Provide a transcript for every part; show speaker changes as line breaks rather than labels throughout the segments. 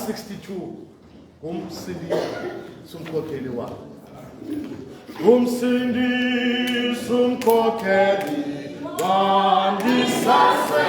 62 umsindisi umkhokheli wakho. Umsindisi umkhokheli wandisase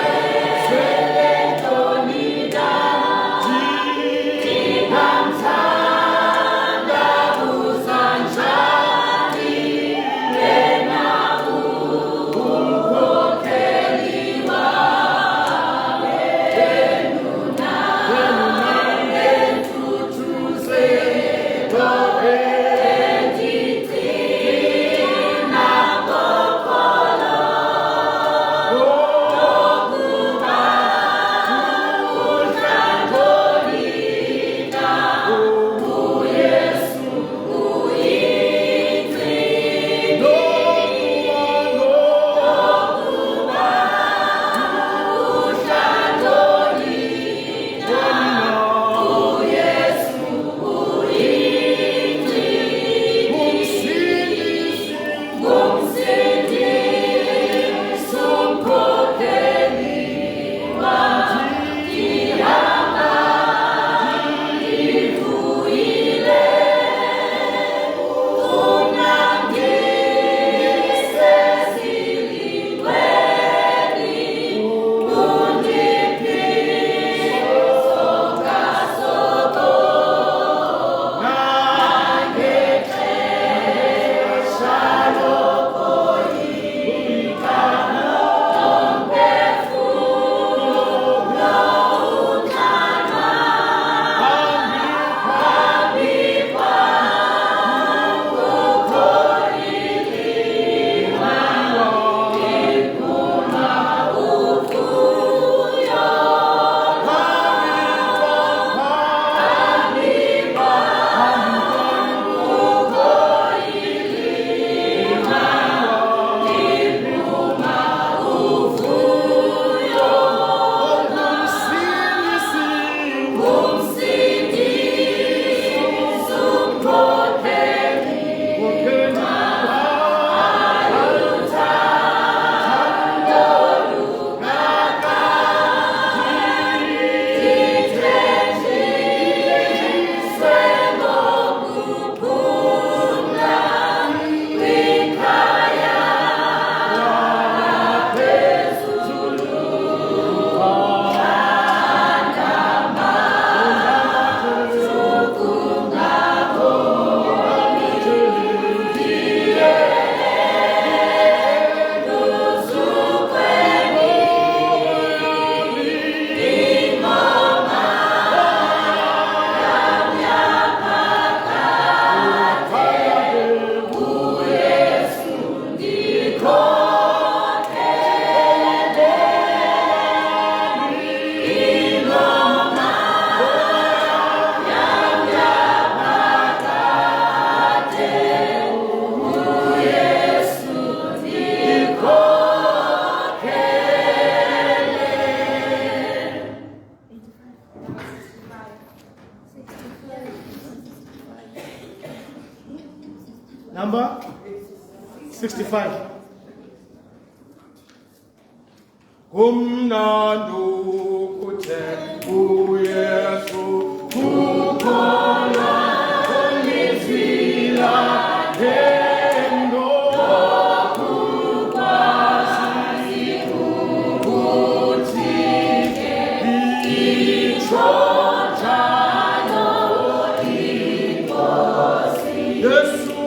Number 65. Kumnando kuthe uYesu ukhona kumizila hendo kukwasi ukuthi ichojano inkosi Yesu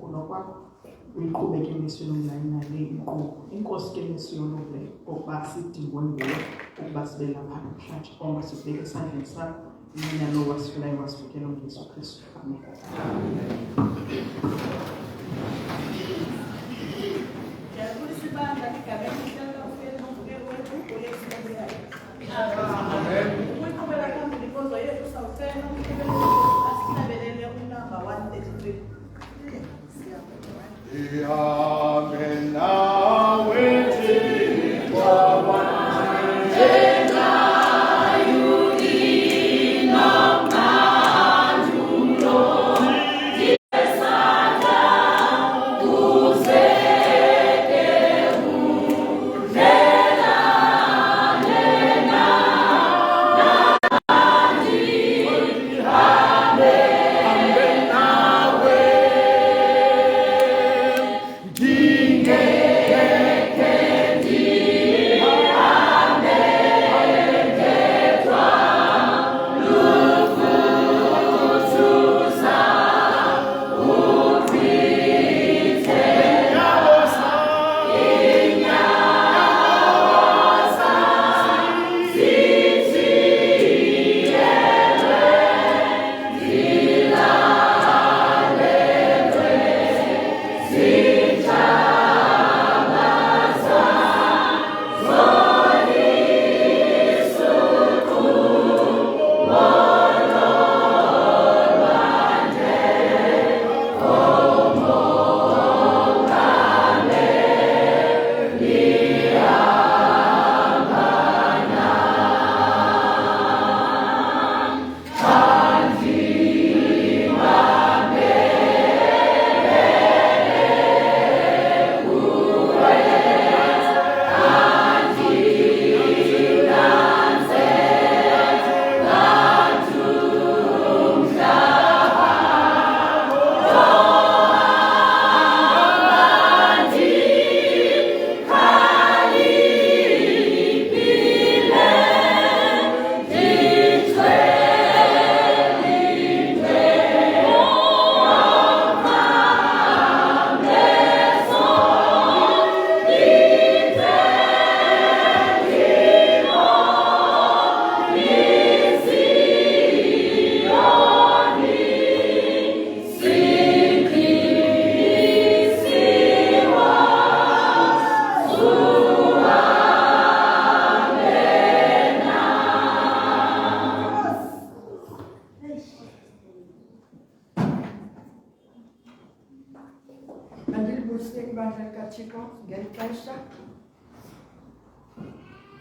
ukufuna kwakho uyiqhubeke emisweni nale inkqubo. Inkosi ke emisweni le okuba sidingwe nguwe ukuba sibe lapha namhlanje konke sibheke esandleni sakho mina lo wasifelayo wasifikela uJesu Kristu. Amen.
Amen. Now waiting for one day.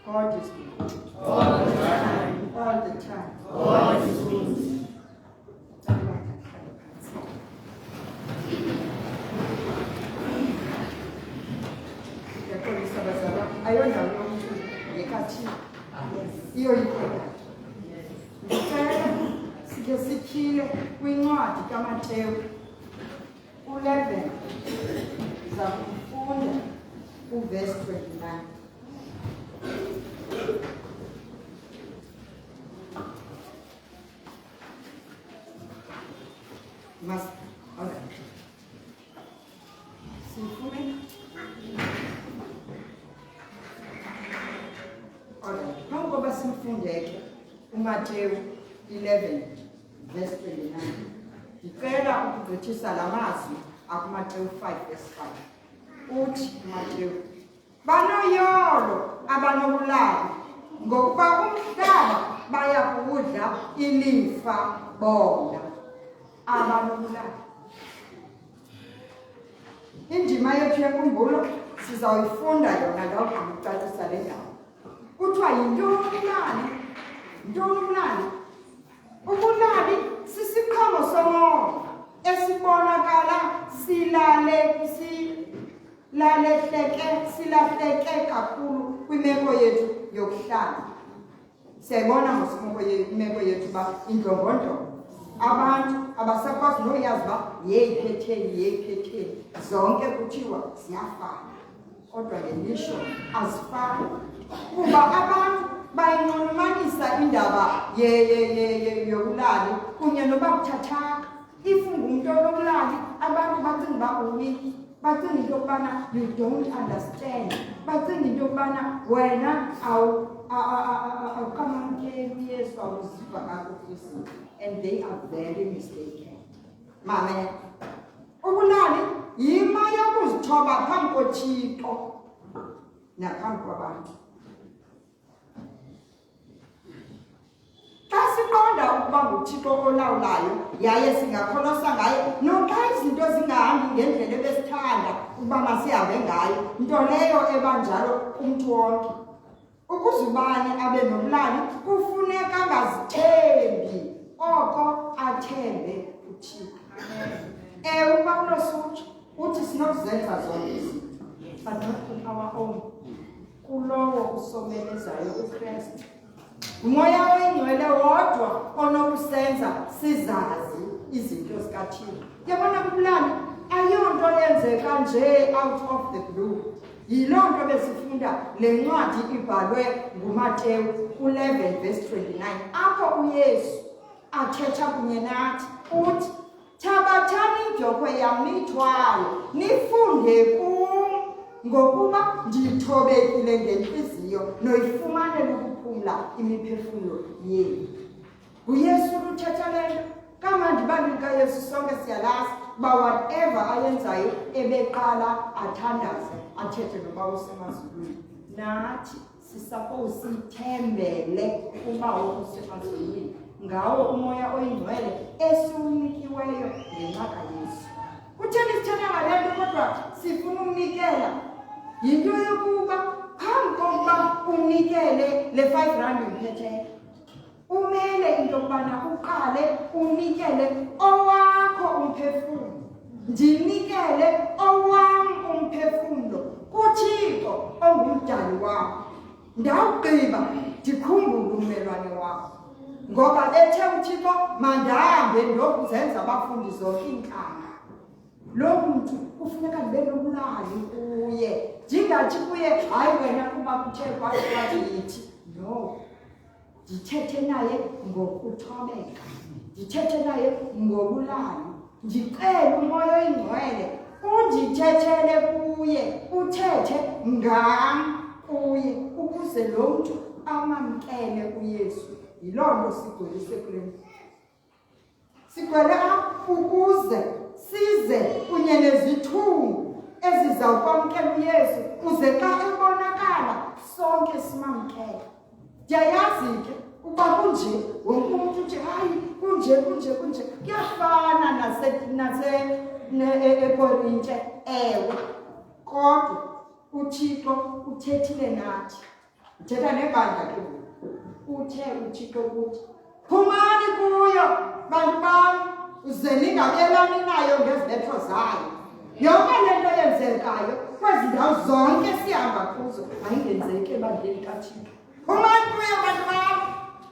God is good. All the time. All the time. God is good. Ayona yomntu yekathini iyo yikhona ndicela sikhe sityhile kwincwadi kaMateyu 11 za kufunda uverse 29. Njengoba simfundeke uMateyu 11 verse 29. Ngicela ukugqithisa lamazwi akuMateyu 5 verse 5. Uthi uMateyu, banoyolo abanobulali ngokuba umhlaba baya kuwudla ilifa bona. Abanobulali. Indima yethu yenkumbulo sizawuyifunda yona ngawuhamba ucacisa le ndawo. Kuthiwa yintoni ubulali? Yintoni ubulali? Ubulali sisiqhamo somoya esibonakala silahleke kakhulu kwimeko yethu yokuhlala. Siyayibona imeko yethu uba indlongondlongo. Abantu abasakwazi noyazi uba yeyiphetheni zonke kuthiwa ziyafana. Kodwa ngelisho azifani. Kuba abantu bayinxulumanisa indaba yobulali kunye noba kuthathaka. If umuntu olobulali abantu bacinga uba uweak, bacinga into yokubana you don't understand, bacinga into yokubana wena awukamamkeli uyesu, awuziva kakuhle, and they are very mistaken. Mame, ubulali yima yokuzithoba phambi koThixo naphambi kwabantu. Xa siqonda ukuba nguThixo olawulayo yaye singakholoswa ngaye, noxa izinto zingahambi ngendlela ebesithanda ukuba masihambe ngayo, nto leyo ebanjalo kumntu wonke. Ukuze ubani abe nobulali kufuneka angazithembi, oko athembe uThixo. UPawulos uthi sinokuzenza zonke izinto, but not in our own, kulowo usomelezayo uKristu. Umoya oyingcwele wodwa onokusenza sizazi izinto zikaThixo. Yabona kubulali ayonto yenzeka nje out of the blue. Yiloo nto besifunda le ncwadi ibhalwe nguMateyu 11 verse 29, apho uYesu athetha kunye nathi uthi, thabathani idyokwe yam niyithwale, nifunde kum, ngokuba ndithobekile ngentliziyo noyifumanele ukuphumla imiphefumlo yenu. nguYesu uthetha le nto. Kamandi bandika Yesu sonke siyalazi uba whatever ayenzayo ebeqala athandaze athethe noba usemazulwini. Nathi sisuppose sithembele kuba usemazulwini ngawo umoya oyingcwele esiwunikiweyo ngenxa kaYesu. Kutheni sithetha ngale nto kodwa sifuna umnikela? Yinto yokuba phambi kokuba unikele le 5 rand uyiphetheyo, umele into yokubana uqale unikele owakho umphefumlo. Ndinikele owam umphefumlo kuThixo ongumdali wakho. Ndawugqiba ndikhumbule ummelwane wakho, ngoba bethe uThixo mandahambe ndokuzenza abafundi zonke iinkanga. Lo muntu kufuneka ndibe nobulali kuye, ndingathi kuye hayi wena kuba kuthe kwathi yithi. No, ndithethe naye ngokuthobeka, ndithethe naye ngobulali, ndicele umoya oyingcwele undithethele kuye, uthethe ngam kuye, ukuze lo mntu amamkele uYesu. Yiloo nto sigwelise kule nto. Sigwele apha ukuze size kunye nezithungu ezizawukwamkela uYesu, kuze xa ebonakala sonke simamkele. Ndiyayazi ke uba kunje, wonke umuntu uthi hayi kunje. Kuyafana eKorinte, ewe, kodwa uThixo uthethile nathi. Uthetha nebandla ke uthe uThixo ukuthi, phumani kuyo bantu bam, uze ningabelani nayo ngezibetho zayo. Yonke le nto yenzekayo kwezi ndawo zonke sihamba kuzo ayingenzeki ebandleni kaThixo. Phumani kuyo bantu bam,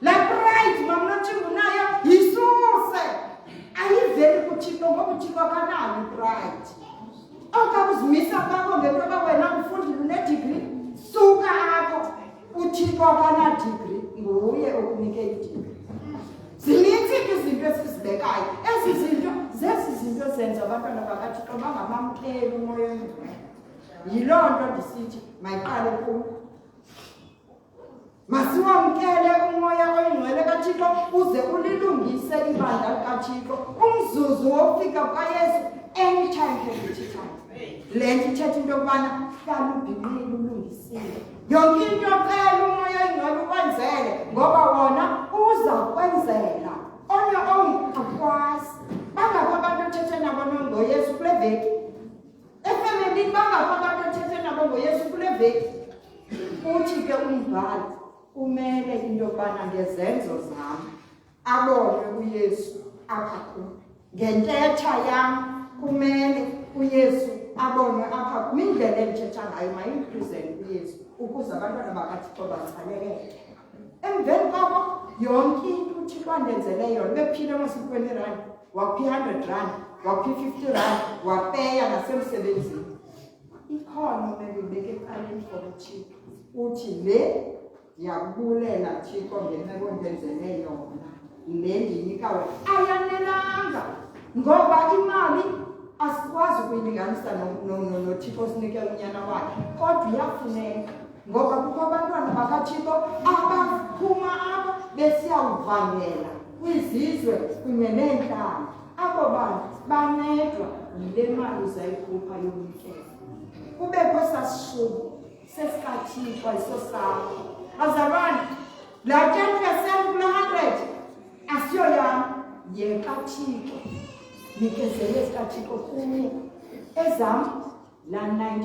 la pride mamnothingu nayo yisuse. Ayiveli kuThixo ngoba uThixo akanayo ipride. Okakuzimisa kwakho ngento yoba wena ufundile unedigri, suka apho. uThixo akanadigri, nguye okunike idigri. Zininzi izinto esizibekayo. Ezi zinto zezi zinto zenza abantwana bakaThixo bangamamkeli umoya oyingcwele. Yiloo nto ndisithi mayiqale kum. Masiwamkele umoya oyingcwele kaThixo uze ulilungise ibandla likaThixo. Umzuzu wofika kwaYesu anytime can be time. Le nto ithetha into yokubana hlala ubhinqile ulungisile. Yonke into ocela umoya oyingcwele ukwenzele, ngoba wona uza kwenzela. Onye akwazi. Bangapha abantu othethe nabo ngoYesu kule veki. Efemelini bangapha abantu othethe nabo ngoYesu kule veki. Uthi ke umbhali umele into yokubana ngezenzo zam abone uYesu apha kum. Ngentetha yam kumele uYesu abone apha kum. Indlela endithetha ngayo mayimpresente uYesu ukuze abantwana bakaThixo batsaleleke. Emveni koko yonke into uThixo andenzele yona. Bephile ama-20 rand, waphi 100 rand, waphi 50 rand, wapeya nasemsebenzini. Ikhona umele ubeke ecaleni for uThixo. Uthi le ndiyakubulela Thixo ngemeko ndenzele yona. Le ndinika wena ayanelanga, ngoba imali asikwazi ukuyilinganisa noThixo osinike unyana wakhe, kodwa iyafuneka ngoba kukho abantwana bakaThixo abaphuma apha besiyawuvangela kwizizwe kunye neentlanga. Abo bantu bancedwa yile mali uzayikhupha yokunikeza. Kubekho sasishubu sesikaThixo iso sakho. Bazalwane, laa 10% kula 100 asiyo yam, yekaThixo. Nikezele esikaThixo kuyo. Ezam la 90%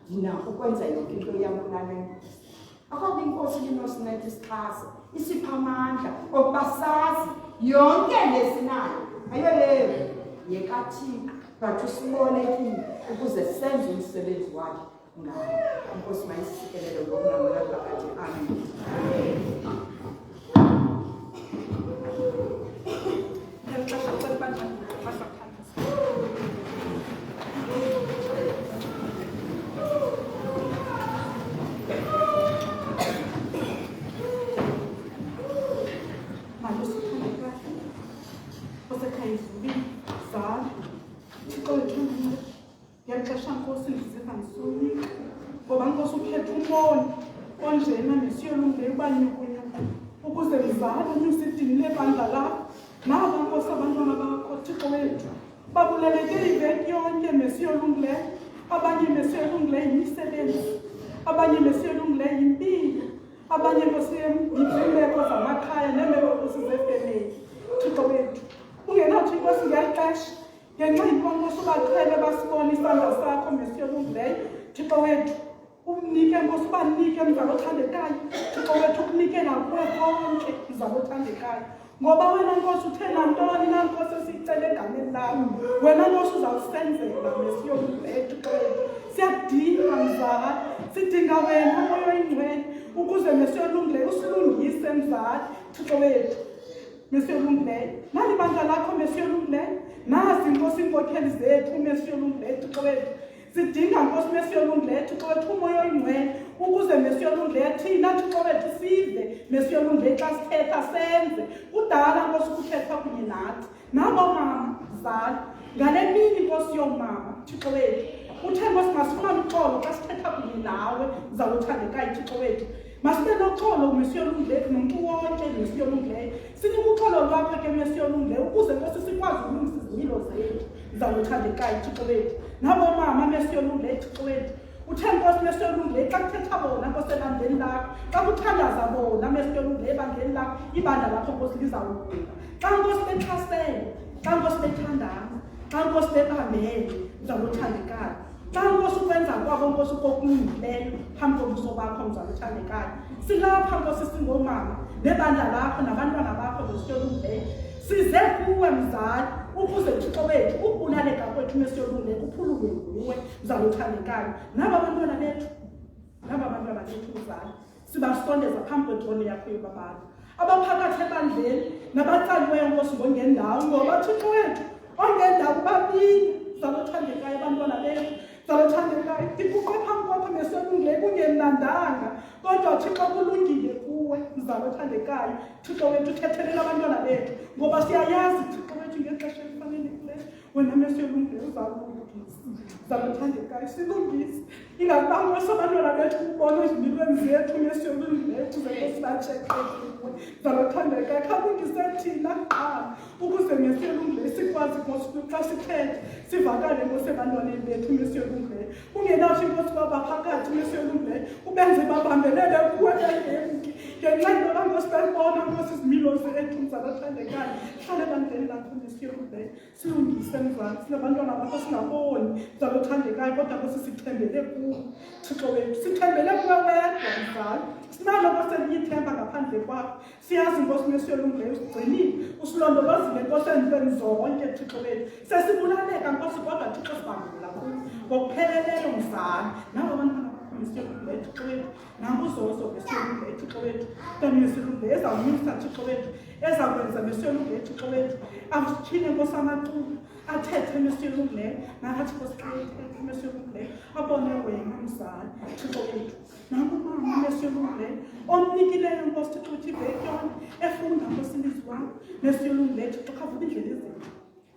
ndinako ukwenza yonke into yam kula 90%. Akho inkosi linosinceda isixhase, isipha amandla okuba sazi yonke lesinayo ayo leyo yekaThixo, but usibolekile ukuze senze umsebenzi wakhe ngayo. Inkosi mayisikelele ngokunamela phakathi. Amen.
Ngoba Nkosi ukhetha umboni onjena nesiyolungileyo ubanyukunyuku ukuze mzali unyuse idini lebandla lakho. Naba Nkosi abantwana bakho Thixo wethu babuleleke iveki yonke mesiyolungileyo, abanye mesiyolungileyo yimisebenzi, abanye mesiyolungileyo yimpilo, abanye yimeko zamakhaya neemeko Nkosi zefemeli. Thixo wethu ungenathi Nkosi ngexesha ngenxa Nkosi ubaqhele basibone isandla sakho mesiyolungileyo. Thixo wethu umnike Nkosi ubanike mzali othandekayo. Thixo wethu ukunike nakuwe konke mzali othandekayo, ngoba wena Nkosi uthe nantoni na Nkosi esiyicele egameni lakho, wena Nkosi uzawusenzela mesiyolungileyo. Thixo wethu siyadinga mzali, sidinga wena Moya Oyingcwele ukuze mesiyolungileyo usilungise mzali. Thixo wethu mesiyolungileyo nali bandla lakho mesiyolungileyo, nazi Nkosi iinkokheli zethu mesiyolungileyo. Thixo wethu sidinga Nkosi mesiyolungileyo. Thixo wethu uMoya Oyingcwele ukuze mesiyolungileyo thina Thixo wethu sive mesiyolungileyo xa sithetha senze. Kudala Nkosi ukuthetha kunye nathi nabo mama zali ngale mini Nkosi yoomama. Thixo wethu uthe Nkosi masifumane uxolo xa sithetha kunye nawe mzali othandekayo. Thixo wethu masibe noxolo mesiyolungileyo nomntu wonke mesiyolungileyo. Sinike uxolo lwakho ke mesiyolungileyo ukuze Nkosi sikwazi ukulungisa izimilo zethu mzali othandekayo. Thixo wethu nabo mama mesiyolungileyo. Thixo wethu uthe Nkosi mesiyolungileyo xa kuthetha bona Nkosi ebandleni lakho, xa kuthandaza bona mesiyolungileyo ebandleni lakho, ibandla lakho Nkosi lizawukhula. Xa Nkosi bexhasene, xa Nkosi bethandana, xa Nkosi bebambene mzali othandekayo, xa Nkosi ukwenza kwabo Nkosi kokulungileyo phambi kobuso bakho mzali othandekayo. Silapha Nkosi singomama nebandla lakho nabantwana bakho mesiyolungileyo, size kuwe mzali ukuze Thixo wethu ukubulaleka kwethu mesiyolungileyo kuphululwe nguwe mzali othandekayo. Naba bantwana bethu mzali sibasondeza phambi kwetroni yakho yobabala, abaphakathi ebandleni nabatsaliweyo Nkosi ngongendawo, ngoba Thixo wethu ongendawo babini mzali othandekayo. Abantwana bethu mzali othandekayo ndibuqe phambi kwakho mesiyolungileyo kungemnandanga, kodwa Thixo kulungile kuwe mzali othandekayo. Thixo wethu uthethelela abantwana bethu ngoba siyayazi Thixo wethu ngexesha elifanelekileyo wena mesiyolungileyo uzawulungisa mzali othandekayo. Silungise ingabanga sabantwana bethu kubona ezimilweni zethu mesiyolungileyo kuze sibacheke kuwe mzali othandekayo. Khalungise thina kuqala ukuze mesiyolungileyo sikwazi xa sithethe sivakale Nkosi ebantwaneni bethu mesiyolungileyo. Ungenathi Nkosi baba phakathi mesiyolungileyo ubenze babambelele kuwe ngemki ngenxa yoba Nkosi bayibona Nkosi izimilo zethu mzali othandekayo. Hlale ebandleni lakho mesiyolungileyo, silungise mzali. Sinabantwana bakho singaboni mzali othandekayo, kodwa Nkosi sithembele kuwe. Thixo wethu sithembele kuwe wedwa mzali, sinalo Nkosi elinye ithemba ngaphandle kwakho. Siyazi Nkosi mesiyolungileyo usigcinile, usilondolozile Nkosi ezintweni zonke. Thixo wethu sesibulaleka Nkosi, kodwa Thixo sibambela kuwe ngokupheleleyo mzali. Nabo abantwana bakho mesiyolungileyo Thixo wethu, nabo uzozo mesiyolungileyo Thixo wethu, ntombi mesiyolungileyo ezawunyusa Thixo wethu, ezawukwenza mesiyolungileyo Thixo wethu, atyhile Nkosi amaculo athethe mesiyolungileyo, nakathi Nkosi xa ethethe mesiyolungileyo abone wena mzali. Thixo wethu nabo mama mesiyolungileyo omnikileyo Nkosi Thixo wethu iveki yonke efunda Nkosi ilizwi wakho mesiyolungileyo Thixo, khavula iindlela zethu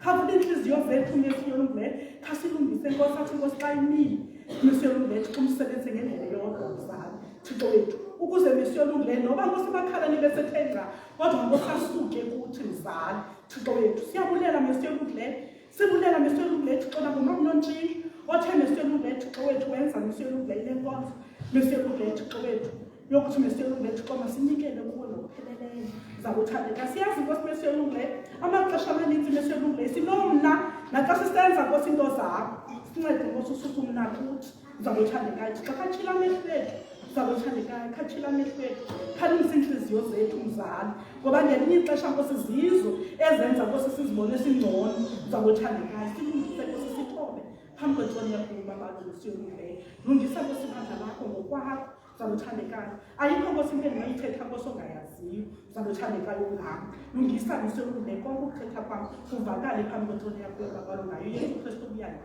Khavula inhliziyo zethu Messi yolungileyo, khasilungise Nkosi athi Nkosi xa imile Messi yolungileyo kumsebenze ngendlela yodwa mzali Thixo wethu ukuze Messi yolungileyo noba Nkosi amakhalane besethenga kodwa Nkosi asuke kuthi mzali Thixo wethu siyabulela Messi yolungileyo sibulela Messi yolungileyo Thixo nakunontshini othe Messi yolungileyo Thixo wethu wenza Messi yolungileyo le nkonzo Messi yolungileyo Thixo wethu yokuthi Messi yolungileyo Thixo masinikele kuwe ngokupheleleyo zakuthandeka siyazi Nkosi Messi yolungileyo amaxesha amaninzi Messi yolungileyo sinomna naxa sisenza Nkosi into zakho sincede Nkosi usuke umna kuthi zakuthandekayo Thixo khatshila amehlo ethu zakuthandekayo khatshila amehlo ethu khalungisa inhliziyo zethu mzali ngoba ngelinye ixesha Nkosi zizo ezenza Nkosi sizibone singcono zakuthandekayo silungise Nkosi sithobe phambi kwentshoni yakho babalo Messi yolungileyo lungisa Nkosi ibandla lakho ngokwakho zakuthandekayo ayikho Nkosi into endingayithetha Nkosi ongayaziyo zakuthandekayo ngam lungisa Messi yolungileyo konke ukuthetha kwam kuvakale phambi kwentshoni yakho babalo ngayo Yesu Kristu ubuyayo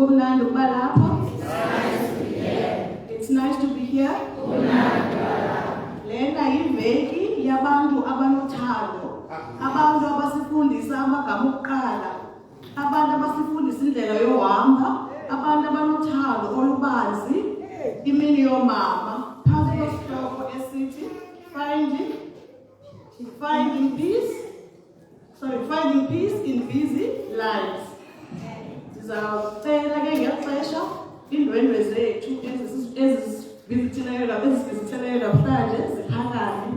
kumnandi ukuba lapha. It's nice to be here. Lena yiveki yabantu abanothando. Abantu abasifundisa amagama okuqala. Abantu abasifundisa indlela yohamba. Abantu abanothando olubanzi. Imini yomama. Phansi kwesihloko esithi finding peace in busy lives. Sizawucela ke ngexesha indwendwe zethu ezisivizithelayo namhlanje ziphakame.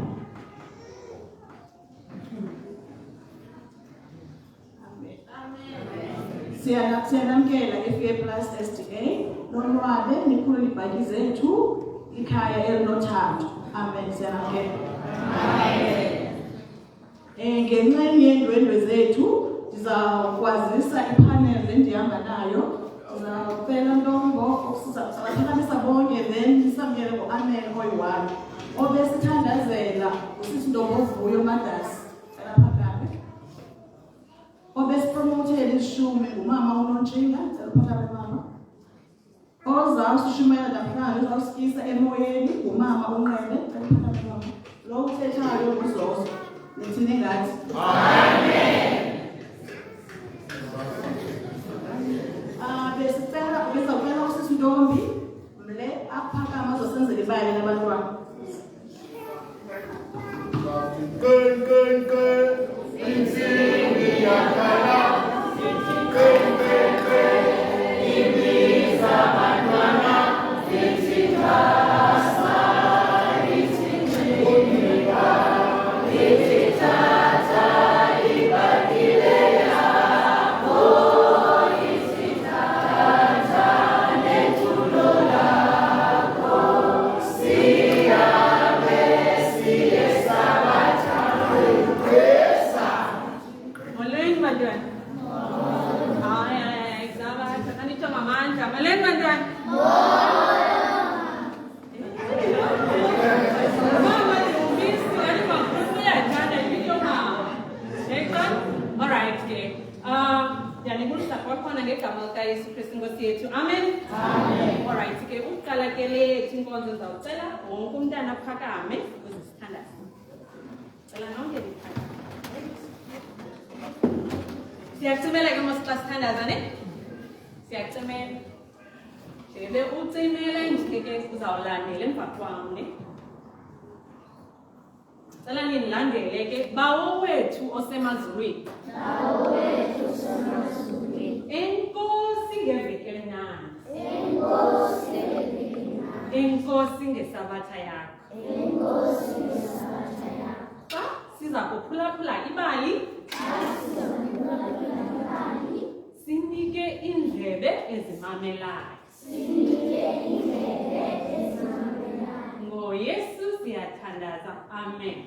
Siyanamkela FA Plus SDA lonwabe nikhulule ibhaki zethu ikhaya elinothando. Amen. Siyanamkela. Ngenxeni yendwendwe zethu ndizawukwazisa ipanel endihamba nayo. Ndizawucela Ntombo sizaphakamisa bonke then nisamkele ngo-amen oyi-1 obesithandazela usisi Ntombovuyo Madasi elaphakame. Obesipromotela ishumi ngumama uNontshinga elaphakame mama. Ozawusishumela namhlanje uzawusikisa emoyeni ngumama uNqele elaphakame mama. Lo uthethayo uzozo nithini ngathi? Amen. Besicela usisi Ntombi mle aphakama azosenzela ibali labantwana.
Amen. All right, ke uqala ke le inkonzo zawucela wonke umntana aphakame ukuze sithandaze. Cela nonke liphakame. Siyacimela ke masixa sithandaza ne? Siyacimela. Njebe ucimela nje ke uzawulandela emva kwam ne? Cela nilandele ke bawo wethu osemazulwini. Enkosi ngevekelana. Enkosi ngesabatha yakho. Xa siza kuphulaphula ibali. Sinike indlebe ezimamelayo. NgoYesu siyathandaza. Amen.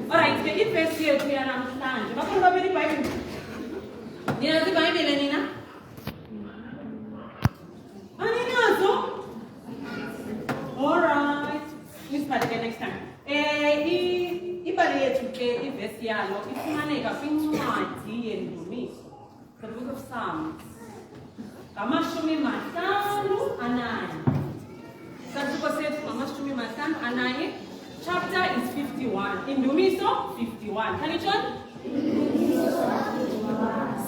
Alright, ke ifesi yethu yanamhlanje. Bakhona babili iBhayibhile. Niyazi iBhayibhile nina? Aninazo? Alright. Nisiphathe ke next time. Ibali yethu ke ivesi yalo ifumaneka kwincwadi yendumiso. The book of Psalms. Ngamashumi mahlanu ananye. Sasuko sethu ngamashumi mahlanu ananye. Chapter is 51. Indumiso 51. Can you join?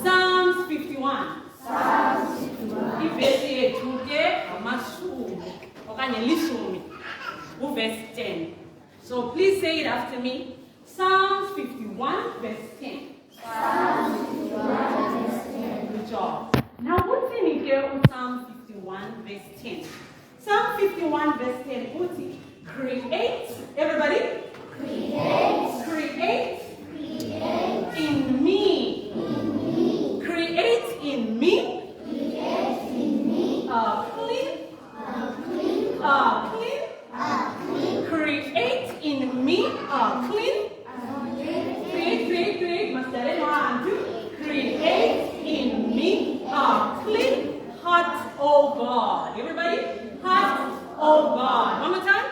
Psalms 51. Ivesi yethu ke ngamashumi okanye lishumi. Verse 10. So please say it after me. Psalms 51 verse 10. Psalms 51 verse 10. Good job. Now what's in here with Psalm 51 verse 10? Psalm 51 verse 10. What's it? Create. Everybody? Create in me. Create in me. Clean. Create in me clean. Create. Must I want to create in me clean heart, oh God. Everybody, heart, oh God. One more time.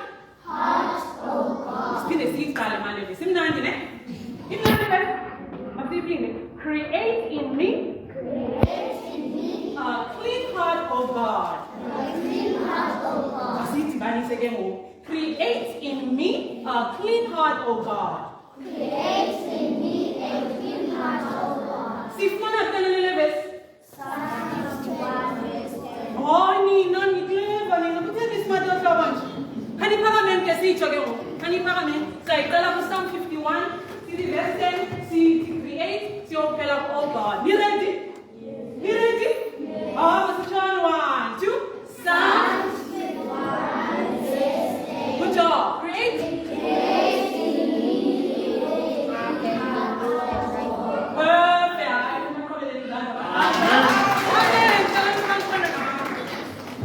a clean heart, O God.
Create in me a clean heart, O God.
Sifuna telele verse.
Psalm 51 verse 10.
Oh, Nina, clever, Nina. But this matter of lunch. Can you parliament can see each other? Can you parliament? So I tell us Psalm 51, see the verse 10, see create, see your fellow, oh God. You ready? You ready? Oh, John 1, 2. Psalm
51 verse 10.
Good job. Create.
Create in me a clean heart, O God.
Perfect.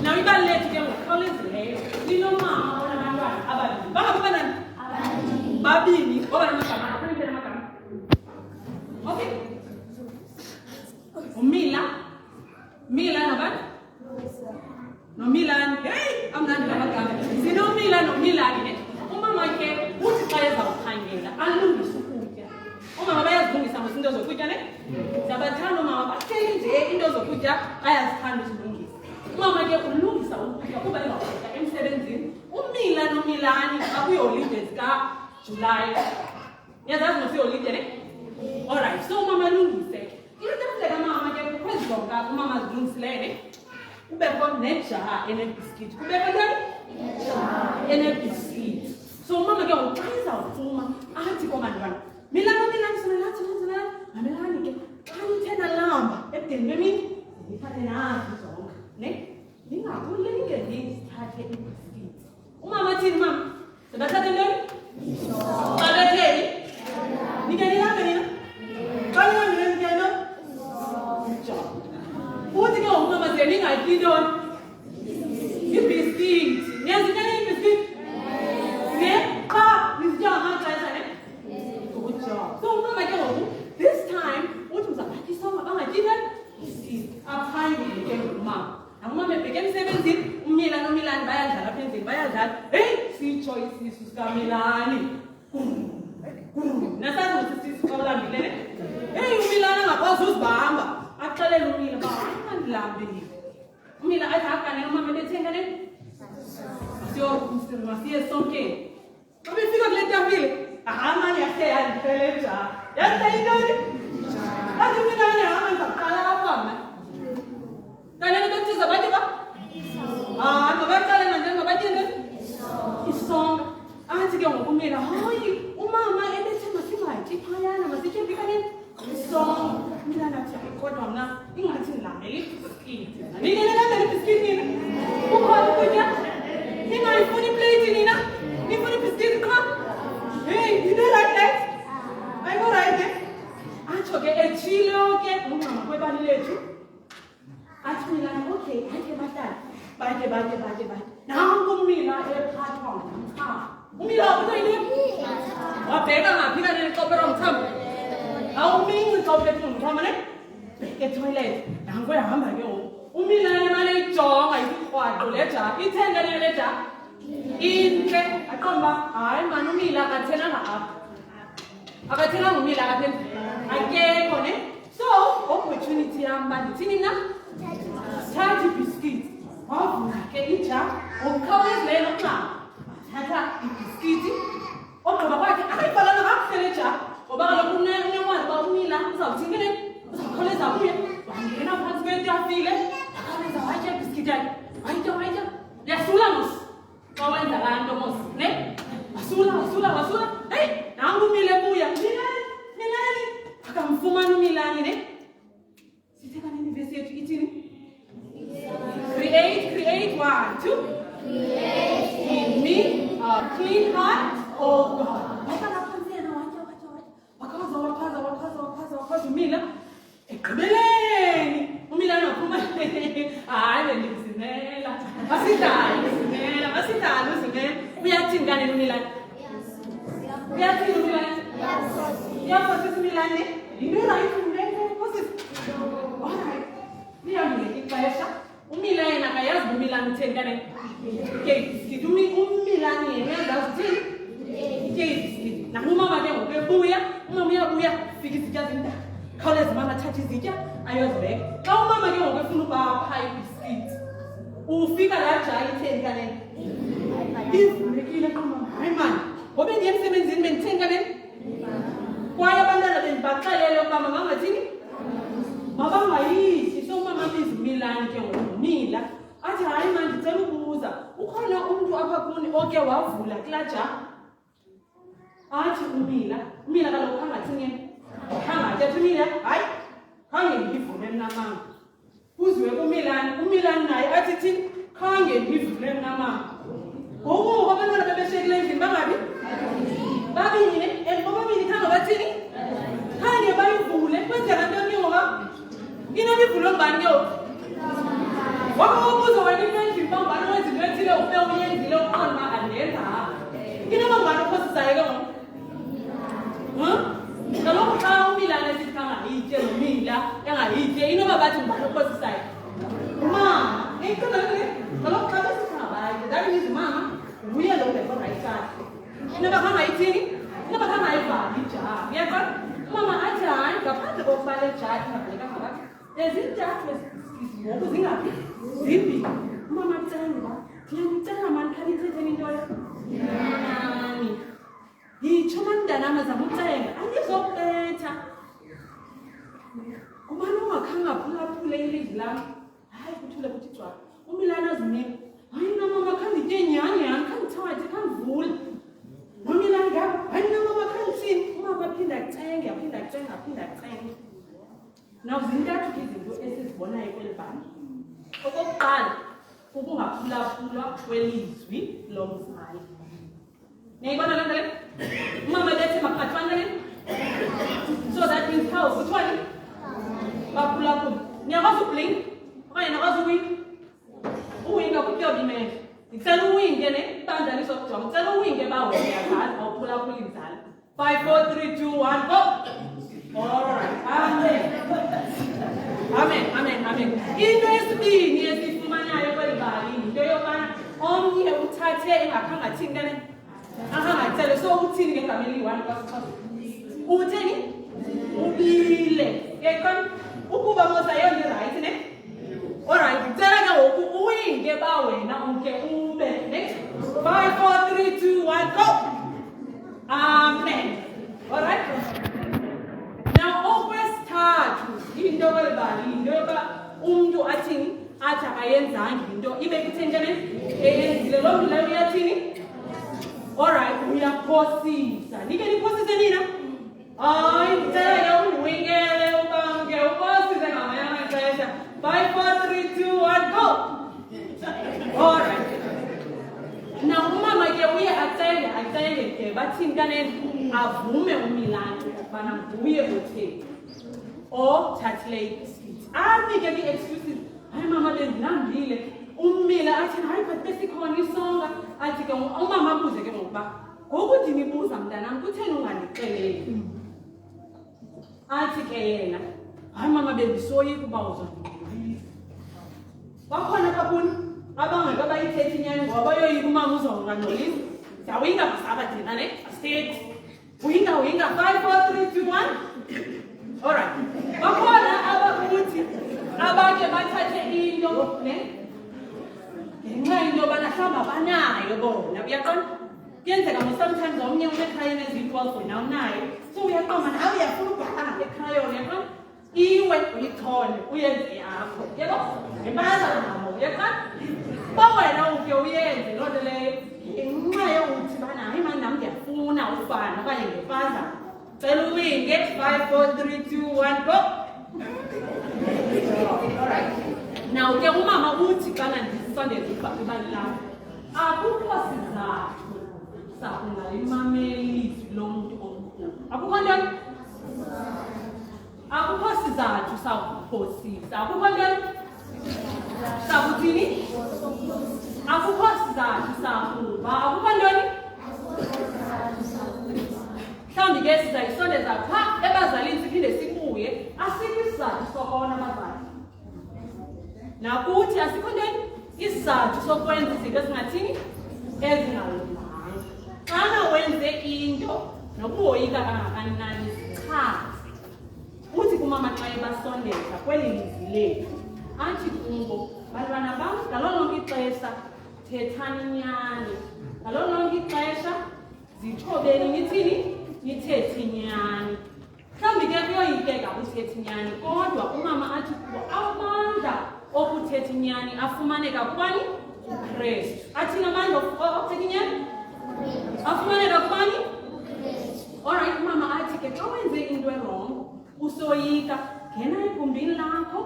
Now you got to let them call it late. You know, Mama, Babini. Okay. Milan, apa? No Milan. Hey, I'm not going to see no Milan, no Milan. Mama, ke, uthi xa ezawukhangela alungise ukutya. Umama bayazilungisa into zokutya ne? Siyabathanda umama bahleli nje into zokutya bayazithanda uzilungisa. Umama ke ulungisa ukutya kuba engafika emsebenzini. Umila noMilani akuyiholide zikaJulayi. Niyazazi nosiholide ne? Alright, so umama alungise. Into efuneka mama ke phezu konke umama azilungisilele ne? Kubekho nejaha enebhiskithi. Kubekho ntoni? Enebhiskithi. So mama ke uxa izawuphuma athi komantwana Milani sonelathi mamelani ke xa uthena lamba ebudeni bemini ndiphathe nazi zonke ne ningakulinge ndizithathe ibhiskithi. Umama athini mama? Sebathathe ntoni? Xa betheni? Nikenilanga nina? Xa ningambile nikeno? Uthi ke umama ze ningayityi ntoni? Ibhiskithi. Niyazityana ibhiskithi? Good job. So, Mama, this time, what was that? He saw my dinner. I'm finding again, Mom. And Mama began 17. Milan, Bayazal. Hey, see choices, Milani. Nasa is called Milan. Hey, Milan, I was Bamba. Actually, Milan, I'm laughing. Milan, I have an Mama, they think it. So, Mr. Masias, okay. Kami fika kuleta vile. Ahama ni yake alipeleta. Yata idoni. Hadi mimi nani ahama nitakala hapa. Kana nibetiza baje ba? Mabakala na ndio baje ndio. Isong. Anti ke ngokumela. Hayi, umama ebethe masibathi phayana masike fika nini? Isong. Mina nathi kodwa mna ingathi ngilameli biskiti. Nini ngilameli biskiti nini? Ukhona ukutya? Ningayifuni plate nina? Nifuni biskiti come? Hey, you know like that? I go right there. Acho ke echilo ke umama kwebani lethu. Athi mina okay, ake batala. Baje. Nangu mina ephathwa ngumcha. Umila uthi yini? Wabheka ngaphi kana nekopero mthambo? Awumingi kopero mthambo ne? Ke toilet. Nangu ehamba ke umila imali ijonga isikhwaqo leja. Ithenga leja. Intle aqomba hayi manje umila akathena ngapha akathena ngumila kaphe akekho ne so opportunity yami ndithini na thatha ibhiskiti wavula ke ija ukhawulezela xa thatha ibhiskiti ogqiba kwakhe akayibhalanga kakuhle leja ngoba kaloku unencwadi uba umila uzawuthini ne uzawukhawuleza kuye wangena phantsi kwetafile akhawuleza watya ibhiskiti yakhe wayitya yasula mos kawenza kanto mos ne wasula hey nangu umile buya Milani akamfumana uMilani ne sitheka nini verse yethu ithini create 1 2 create in me a clean heart oh God bakala phansi yena watya wakaza umila ekugqibeleni uMilani waphuma hayi bendizimela Masitalo uzimela. Uyathini kanene uMilani? Uyathini uMilani? Uyafosisa uMilani? Yinto right ngekhosis. Alright. Niyamleka ixesha. Umila yena akayazi uMilani utheni kanene. Okay, sithi uMilani yena uyazazi uthini? Okay, nakumama ke ngoku ebuya, umama uyabuya fika izitya zindala. Khawuleza mama athathe izitya ayozibeka. Xa umama ke ngoku efuna ubapha ibhiskiti. Ufika la jayi itheni kanene. Ivulekile qoma hayi manje ngoba wavula klaja athi umila kaloku khangathini khangathetha umila hayi khange ndivule mnamama kuziwe umilani naye athi thini khange ndivule mnamama ngoku abantwana bebeshekile endlini bangabi babini bobabini khange bathini khange bayivule kwenzeka ntoni ngoba inemivulo ngubani ke wakubuza wena into endlini bangubani wezinto ethile ube uyenzile uqonda uba andenza inoba ngubani ophosisayo ke ngoku kaloku xa umilana esithi kangayitye nomila engayitye inoba bathi ngubani ophosisayo umama kaloku xa besithi ngabayitye that means umama nguye lo befo ngayithatha inoba khangayithini inoba khangayivali ijaha uyaqona umama athi hayi ngaphandle kokuba le jaha ingavaleka ngabakho ezintathu ngoku zingaphi zimbini umama cenga ndiyanicela mani khanithetheni into nani yitsho mantana mazama ucenga andizokubetha umane ungakhanga aphulaphule ilizwi lam hayi kuthule kuthi cwaka umilana zinika hayi namama khanditye nyani khandithathe khandivule nomilana ngabo hayi namama khandithini umama aphinda acenge Now zintathu izinto esizibonayo kweli bhanti. Okokuqala ukungaphulaphulwa kwelizwi lomzali. Niyayibona loo nto le? Umama bethi makuphathwane le? So that means how? Kuthiwani? Baphulaphula. Niyakwazi ukublink? Okanye niyakwazi uwinga? Uwinga kutyoba imehlo. Ngicela uwinge ne? Ibandla lisokujonga. Ngicela uwinge bawe uyazazi awuphulaphula inzala. 5, 4, 3, 2, 1, go! Alright. Amen. Into yesibini esifumanayo kweli bali into yobana omnye uthathe engakhange athini kane angathele so uthini ngegama eli-1 kwaSixhosa uthini ubile yekho ukuba mosa yona right ne alright ngicela ke ngoku uwinge ba wena unke ube next 5 4 3 2 1 go amen alright. Into kwelibali into yoba umuntu athini athi akayenzanga into ibe kuthengene eyenzile loo nto leyo uyathini alright uyaphosisa nike niphosise nina hayi ndicela ke undiwingele ubange uphosise ngamanye amaxesha 5 4 3 2 1 go alright. Now umama ke uye acenge ke bathini kaneni avume umilana ukubana nguye otheni or thathile isithi anike ii-excuses hayi mama bendinambile ummila athi hayi but besikhona isonga athi ke umama abuze ke ngokuba ngoku ndinibuza mntanam kutheni ungandixeleli athi ke yena hayi mama bendisoyika uba uzondibulisa kwakhona kakuni abangeke bayithethi inyani ngoba bayoyika umama uzongangcolisa ndiyawinga basaba thina ne asithethi winga 5 4 3 2 1 alright. Bakhona abakuthi abake bathathe into ne ngenxa into yobana mhlawumbi abanayo bona uyaqonda kuyenzeka sometimes omnye unekhaya eziyi-12 wena unayo so uyaqoma nawe uyafuna ubhakana ekhaya uyaqonda iwe uyichole uyenze yakho yebo ngebazalamo uyaqonda ba wena uke uyenze loo nto leyo ngenxa yokuthi bana hayi mani nam ndiyafuna ufana okanye ngefazana cela uwinge 5 4 3 2 1 go alright. Now ke umama uthi xana ndisondeza ibali lakho akukho sizathu sakungalimameli ilizwi lomuntu omkhulu akukho ntoni akukho sizathu sakuphosisa akukho ntoni sakuthini akukho sizathu sakuba akukho ntoni mhlawumbi ke sizayisondeza pha ebazalini siphinde sibuye asikho isizathu sokona abazali nakuthi asikho ntoni isizathu sokwenza izinto ezingathini ezingalunganga xana wenze into nokuhoyika kangakanani zichaze uthi kumama xa ebasondeza kweli lizwi lethu athi kubo bantwana bam ngalo lonke ixesha thethani inyani ngalo lonke ixesha zithobeni nithini nithethe inyani mhlawumbi ke kuyoyikeka uthetha inyani kodwa umama athi kubo amandla okuthetha inyani afumaneka kubani uKristu athini amandla okuthetha inyani Afumaneka kubani? Alright, mama athi ke xa wenze into wrong, usoyika, ngena egumbini lakho,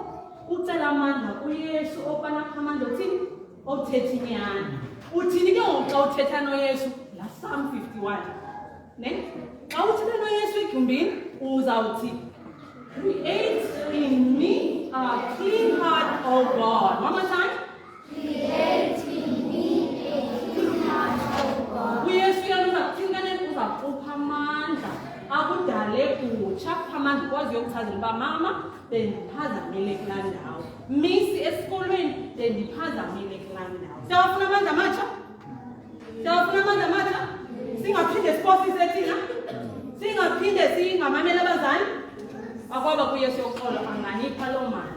ucela amandla kuYesu okubana amandla uthini? Othetha inyani. Uthini ke ngoku xa uthetha noYesu? La Psalm 51. Ne? Xa uthetha noYesu egumbini, uzawuthi, create in me a clean heart, O God. One more time.
Create in me a clean heart, O God.
uYesu yena uzakhupha amandla akudale kutsha amandla ukwazi ukuchazela uba mama bendiphazamile kulaa ndawo, misi esikolweni bendiphazamile kulaa ndawo. Siyawafuna amandla amatsha? Siyawafuna amandla amatsha? Singaphinde siphosise thina, singaphinde singamameli abazali. Akwaba kuYesu yokuxolo anganipha loo mali.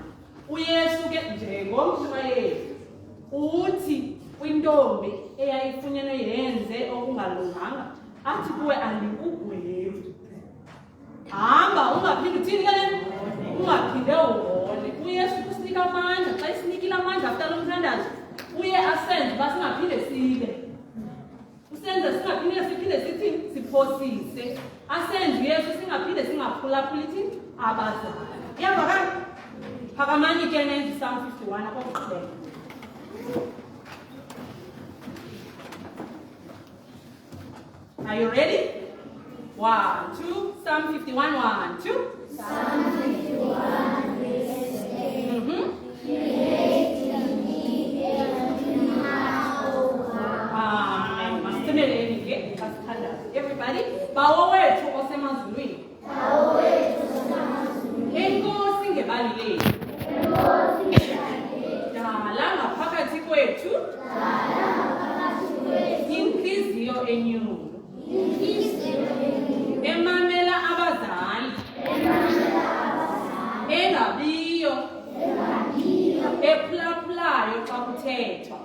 uYesu ke njengomshwayeli uthi kwintombi eyayifunyenwe yenze okungalunganga, athi kuwe andikugwebi, hamba ungaphinde uthini ke le, ungaphinde uhole. uYesu kusinika amandla. Xa isinikile amandla after lo mthandazo, uye asenze uba singaphinde sibe, usenze singaphinde sithini, siphosise. Asenze uYesu singaphinde singaphulaphula ithini, abazali. Iyavakala? Phakamani ke nenze Psalm 51 okokugqibela. Are you ready? 1, 2, Psalm 51, 1, 2.
Psalm 51, verse 8. Create in me a clean heart, O God.
Amen. Everybody, bawo wethu osemazulwini. Enkosi ngebali lethu. Dala ngaphakathi kwethu. Inhliziyo enyulu. Emamela abazali. Engabiyo. Ephulaphulayo xa kuthethwa.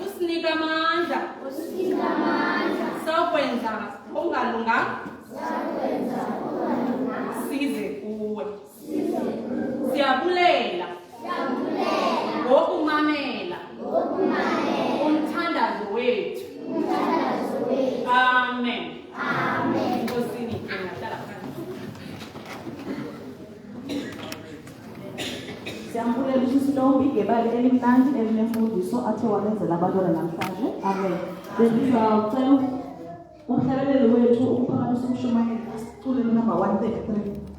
Usinika amandla. Sawukwenza okungalunganga. Size kuwe. Siyabulela. Ngokumamela. Umthandazo wethu. Amen. Nkosini ingahlala phansi.
Siyambulela uSisilombi ngebali elimnandi elinemfundiso athe walenzela abantwana namhlanje. Amen. Bendizawucela umhlaleleli wethu ukuphakamisa umshumayeli asicule number 133.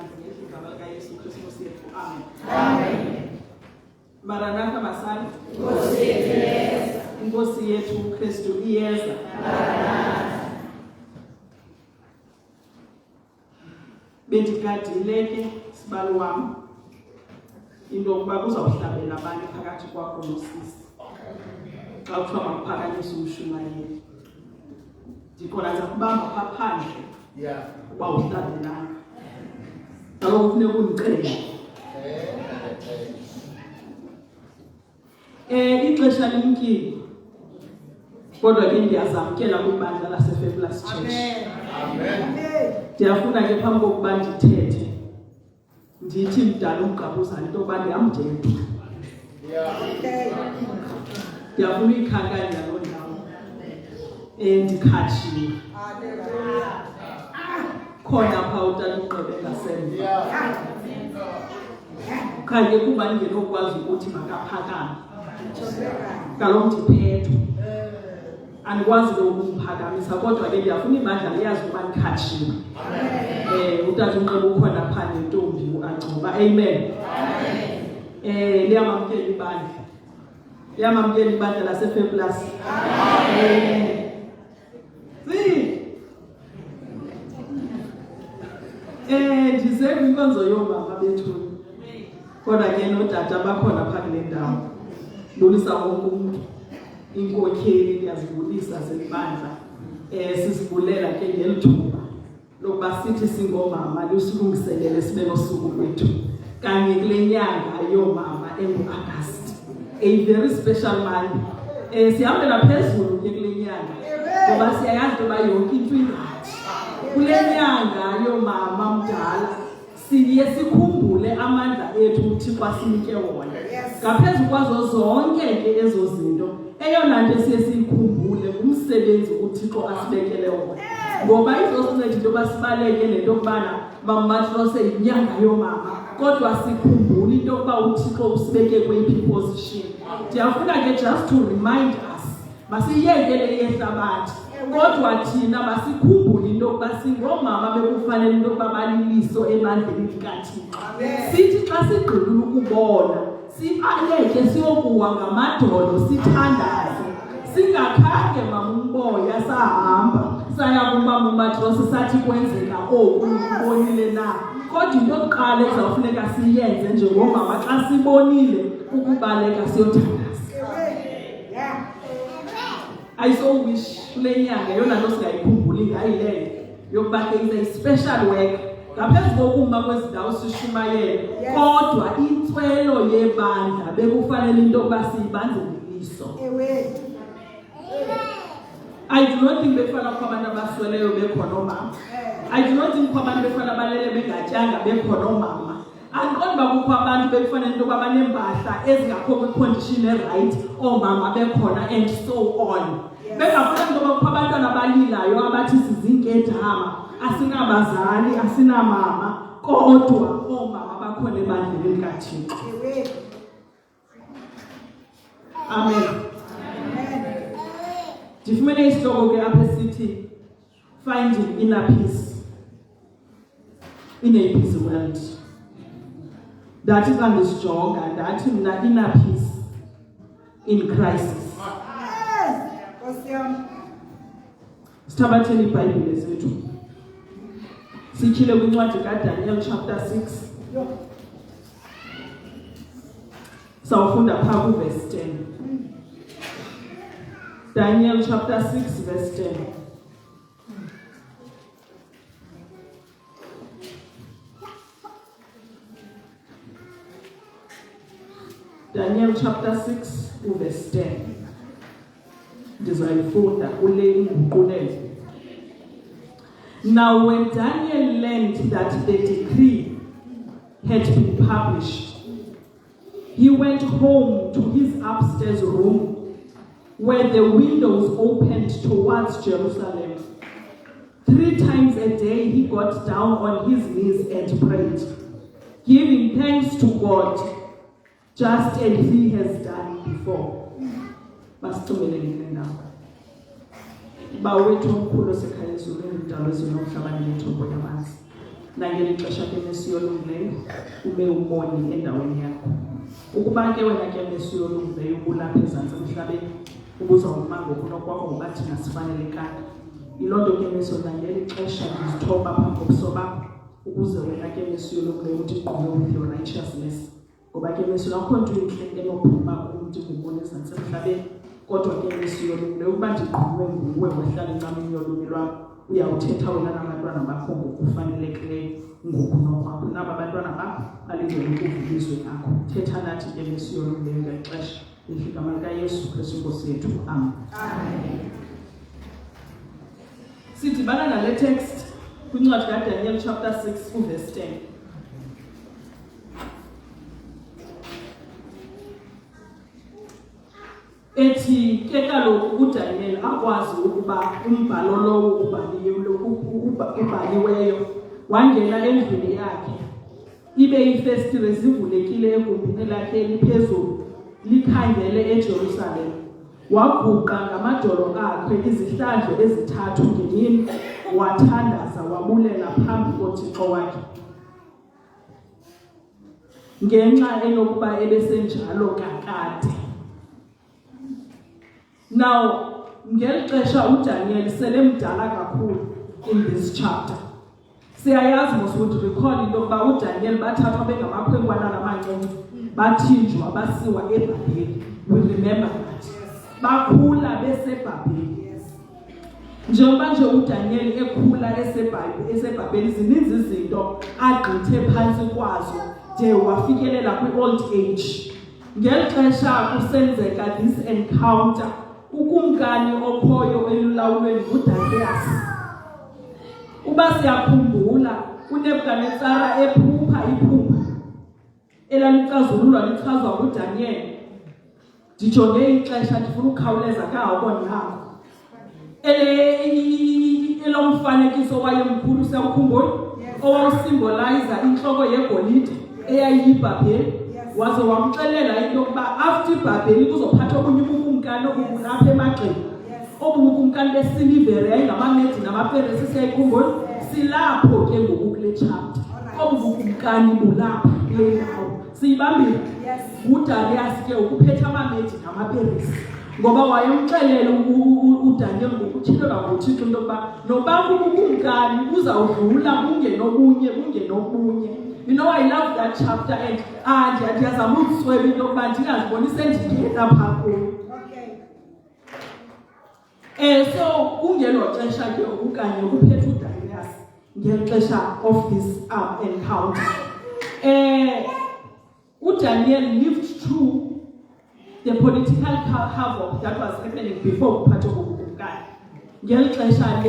isandla ngegama likaYesu Kristu Nkosi yethu. Amen. Maranatha masana. Nkosi yethu Kristu iyeza. Bendigadile ke sibalo wam into yokuba kuzawuhlabela abantu phakathi kwakho nosisi. Xa kuthiwa makuphakamise umshumayeli. Ndikhona nza kubamba phaa phandle uba uhlabelana. Kaloku kufuneka undicele. Ixesha limkile. Kodwa ke ndiyazamkela kwibandla laseFabulous Church.
Amen.
Ndiyafuna ke phambi kokuba ndithethe ndithi mdala umgqabuzana into yokuba ndiyamdedwa. Ndiyafuna uyikhankanya loo ndawo ndikhatshiwe. Khona phaa utata uqebe ngasemva. Kanye kuba ndingenokwazi ukuthi makaphakame. Kaloku ndiphethwe. Andikwazi ukumuphakamisa kodwa ke ndiyafuna ibandla liyazi ukuba ndikhatshiwe. Utata uNqebe ukhona phaa nentombi uAngcoba. Amen. Liyamamkela ibandla. Liyamamkela ibandla laseFabulous. Amen. Ndize kwinkonzo yoomama bethuni. Kodwa ke notata bakhona phaa kule ndawo. Ndibulisa wonke umntu. Inkokheli ndiyazibulisa zelibandla. Sizibulela ke ngelithuba lokuba sithi singomama lusilungiselele sibe nosuku lwethu kanye kule nyanga yoomama engu-August. A very special month. Sihambela phezulu ke kule nyanga ngoba siyayazi ukuba yonke into ingathi kule nyanga yoomama mdala siye sikhumbule amandla ethu uThixo asinike wona. Ngaphezu kwazo zonke ke ezo zinto eyona nto siye siyikhumbule ngumsebenzi uThixo asibekele wona. Ngoba izosinceda into yoba sibaleke nento yokubana bamatrose yinyanga yoomama kodwa sikhumbule into yokuba uThixo usibeke kweyiphi position. Ndiyafuna ke just to remind us masiyekele yehlabathi kodwa thina masikhumbule into yokuba singomama bekufanele into yokuba baliliso ebandleni likaThixo. Sithi xa sigqibile ukubona sibaleke siyokuwa ngamadolo sithandaze. Singakhange mamumboya sahamba saya kuba mumatrose sathi kwenzeka oku ubonile na. Kodwa into yokuqala ezawufuneka siyenze njengomama xa sibonile ukubaleka siyothandaza. I so wish kule nyanga yona nto singayikhumbuli ngayo leyo yokuba ke is a special work ngaphezu kokuma kwezindawo sishumayele kodwa intswelo yebandla bekufanele into yokuba siyibanzeliliso. I do not think befana kwabantu abasweleyo bekhona omama. I do not think kwabantu befana balele bengatyanga bekhona omama. Andiqondi uba kukho abantu bekufanele into yokuba banempahla ezingakho kwicondition eright oomama bekhona and so on. Bengafuna into yoba kukho abantwana abalilayo abathi sizinkedama asinabazali asinamama kodwa oomama bakhona ebandleni likaThixo. Amen. Ndifumene isihloko ke apha esithi finding inner peace in a busy world. That is andisijonga ndathi mna inner peace in crisis. Sithabatheni iBhayibhile zethu. Sityhile kwincwadi kaDaniel chapter 6. Sawufunda phaa kuverse 10. Daniel chapter 6 verse 10. Daniel chapter 6 verse 10. Ndizayifunda kule inguqulelo. Now when Daniel learned that the decree had been published, he went home to his upstairs room where the windows opened towards Jerusalem. 3 times a day he got down on his knees and prayed, giving thanks to God, just as he has done before. Bawethu omkhulu osekhaya ezulwini mdalo ezulu nomhlaba nemithombo yamanzi. nangeli xesha ke nesiyolungileyo ube umboni endaweni yakho. Ukuba ke wena ke nesiyolungileyo ulapha ezantsi emhlabeni ubuzawuma ngokunokwakho ngoba thina sifanelekanga. Ilonto ke nesona ngeli xesha ndizithoba phambi kobuso bakho ukuze wena ke nesiyolungileyo uthi gqume with your righteousness. Ngoba ke nesona akho nto intle enophuma kumntu ngubona ezantsi emhlabeni. Kodwa ke nesiyolungileyo ukuba ndigqume nguwe wehlala encameni yoluntu lwakho uyawuthetha wena nabantwana bakho ngokufanelekileyo ngokunokwakho. Naba bantwana bakho balindele ukuvulizwe akho. Thetha nathi ke nesiyolungileyo ngeli xesha igama likaYesu Kristu Nkosi yethu. Amen. Sidibana nale text kwincwadi kaDaniel chapter 6 verse 10. Ethi ke kaloku uDaniel akwazi ukuba umbhalo lowo ubhaliweyo wangena endlini yakhe ibe ifestire zivulekile egumbini lakhe eliphezulu likhangele eJerusalem. Waguqa ngamadolo akhe izihlandlo ezithathu ngemini wathandaza wabulela phambi koThixo wakhe. Ngenxa enokuba ebesenjalo kakade. Now, ngeli xesha uDaniel selemdala kakhulu in this chapter. Siyayazi mos would recall into yokuba uDaniel bathathwa bengamakhwenkwana namancinci bathinjwa basiwa eBhabheli. We remember that. Bakhula beseBhabheli. Njengoba nje uDaniel ekhula eseBhabheli zininzi izinto agqithe phantsi kwazo de wafikelela kwi-old age. Ngeli xesha kusenzeka this encounter ukumkani okhoyo elulawulweni nguDarius. Uba siyakhumbula uNebukadnezar ephupha iphupha elalicazululwa lichazwa nguDaniel. Ndijonge ixesha ndifuna ukukhawuleza kangako nako. Elomfanekiso wayemkhulu siyakhumbula owawusymbolize inhloko yegolide eyayiyiBhabheli. Waze wamxelela into yokuba after iBhabheli kuzophathwa obunye ubukumkani obubulapha emagxeni. Obukumkani besilivere yayingamamedi namaperesi siyayikhumbula. Silapho ke ngoku kule chapter. Obukumkani bulapha kule ndawo. Siyibambile. uDarius ke ukuphetha amamedi namaperesi. Ngoba wayemxelela uDaniel ngokuthilelwa nguThixo into yokuba noba ubukumkani buzawudlula bungenobunye. You know, I love that chapter and ndiyazama ukuziswela into yokuba ndingaziboni sendingena phaa kuyo. So kungelo xesha ke okanye ukuphetha uDarius ngeli xesha of this encounter. uDaniel lived through the political havoc that was happening before kuphathwa kobukumkani. Ngeli xesha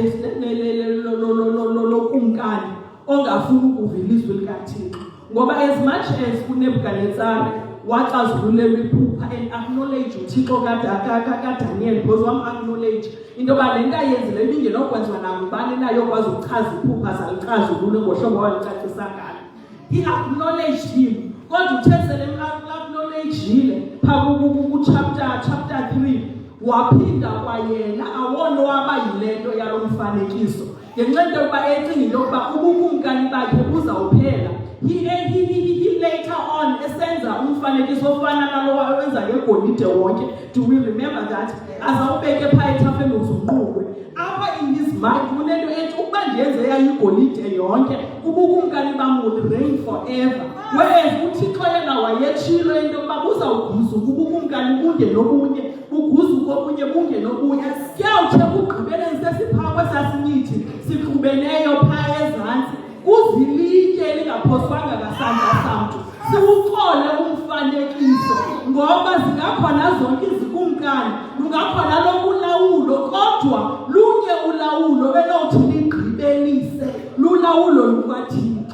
lokumkani ongafuni ukuvilizwa likaThixo. Ngoba as much as uNebukadnezar waxazululela iphupha and acknowledge uThixo kaDaniel because acknowledge into yoba le nto ayenzileyo ibingenokwenziwa nangubani na yokwazi ukuchaza iphupha zalicazulule ngohlobo walicacisa ngalo. He acknowledged him. Kodwa uthe sele-acknowledgile phaa chapter 3 waphinda kwayena awona waba yile nto yalo mfanekiso. Ngenxa into yokuba ecinga into yokuba ubukumkani bakhe buzawuphela. He later on esenza umfanekiso ofana nalo awenza ngegolide wonke. Do we remember that? Azawubeke phaa ethafeni uzunqukwe. Apha in his mind unento ethi ukuba ndiyenze yayigolide yonke ubukumkani bam would reign forever. Whereas uThixo yena wayetshilo into yokuba buzawuguzuka ubukumkani bungenobunye buguzuka obunye bungenobunye. Kuyawuthe kugqibeleni sesiphaa kwesasinyithi siqhubeneyo phaa ezantsi kuzilitye elingaphoswanga ngasandla samntu siwuxole umfanekiso ngoba zingakhona zonke izikumkani lungakhona lokulawulo kodwa lunye ulawulo benothi ligqibelise lulawulo lukaThixo.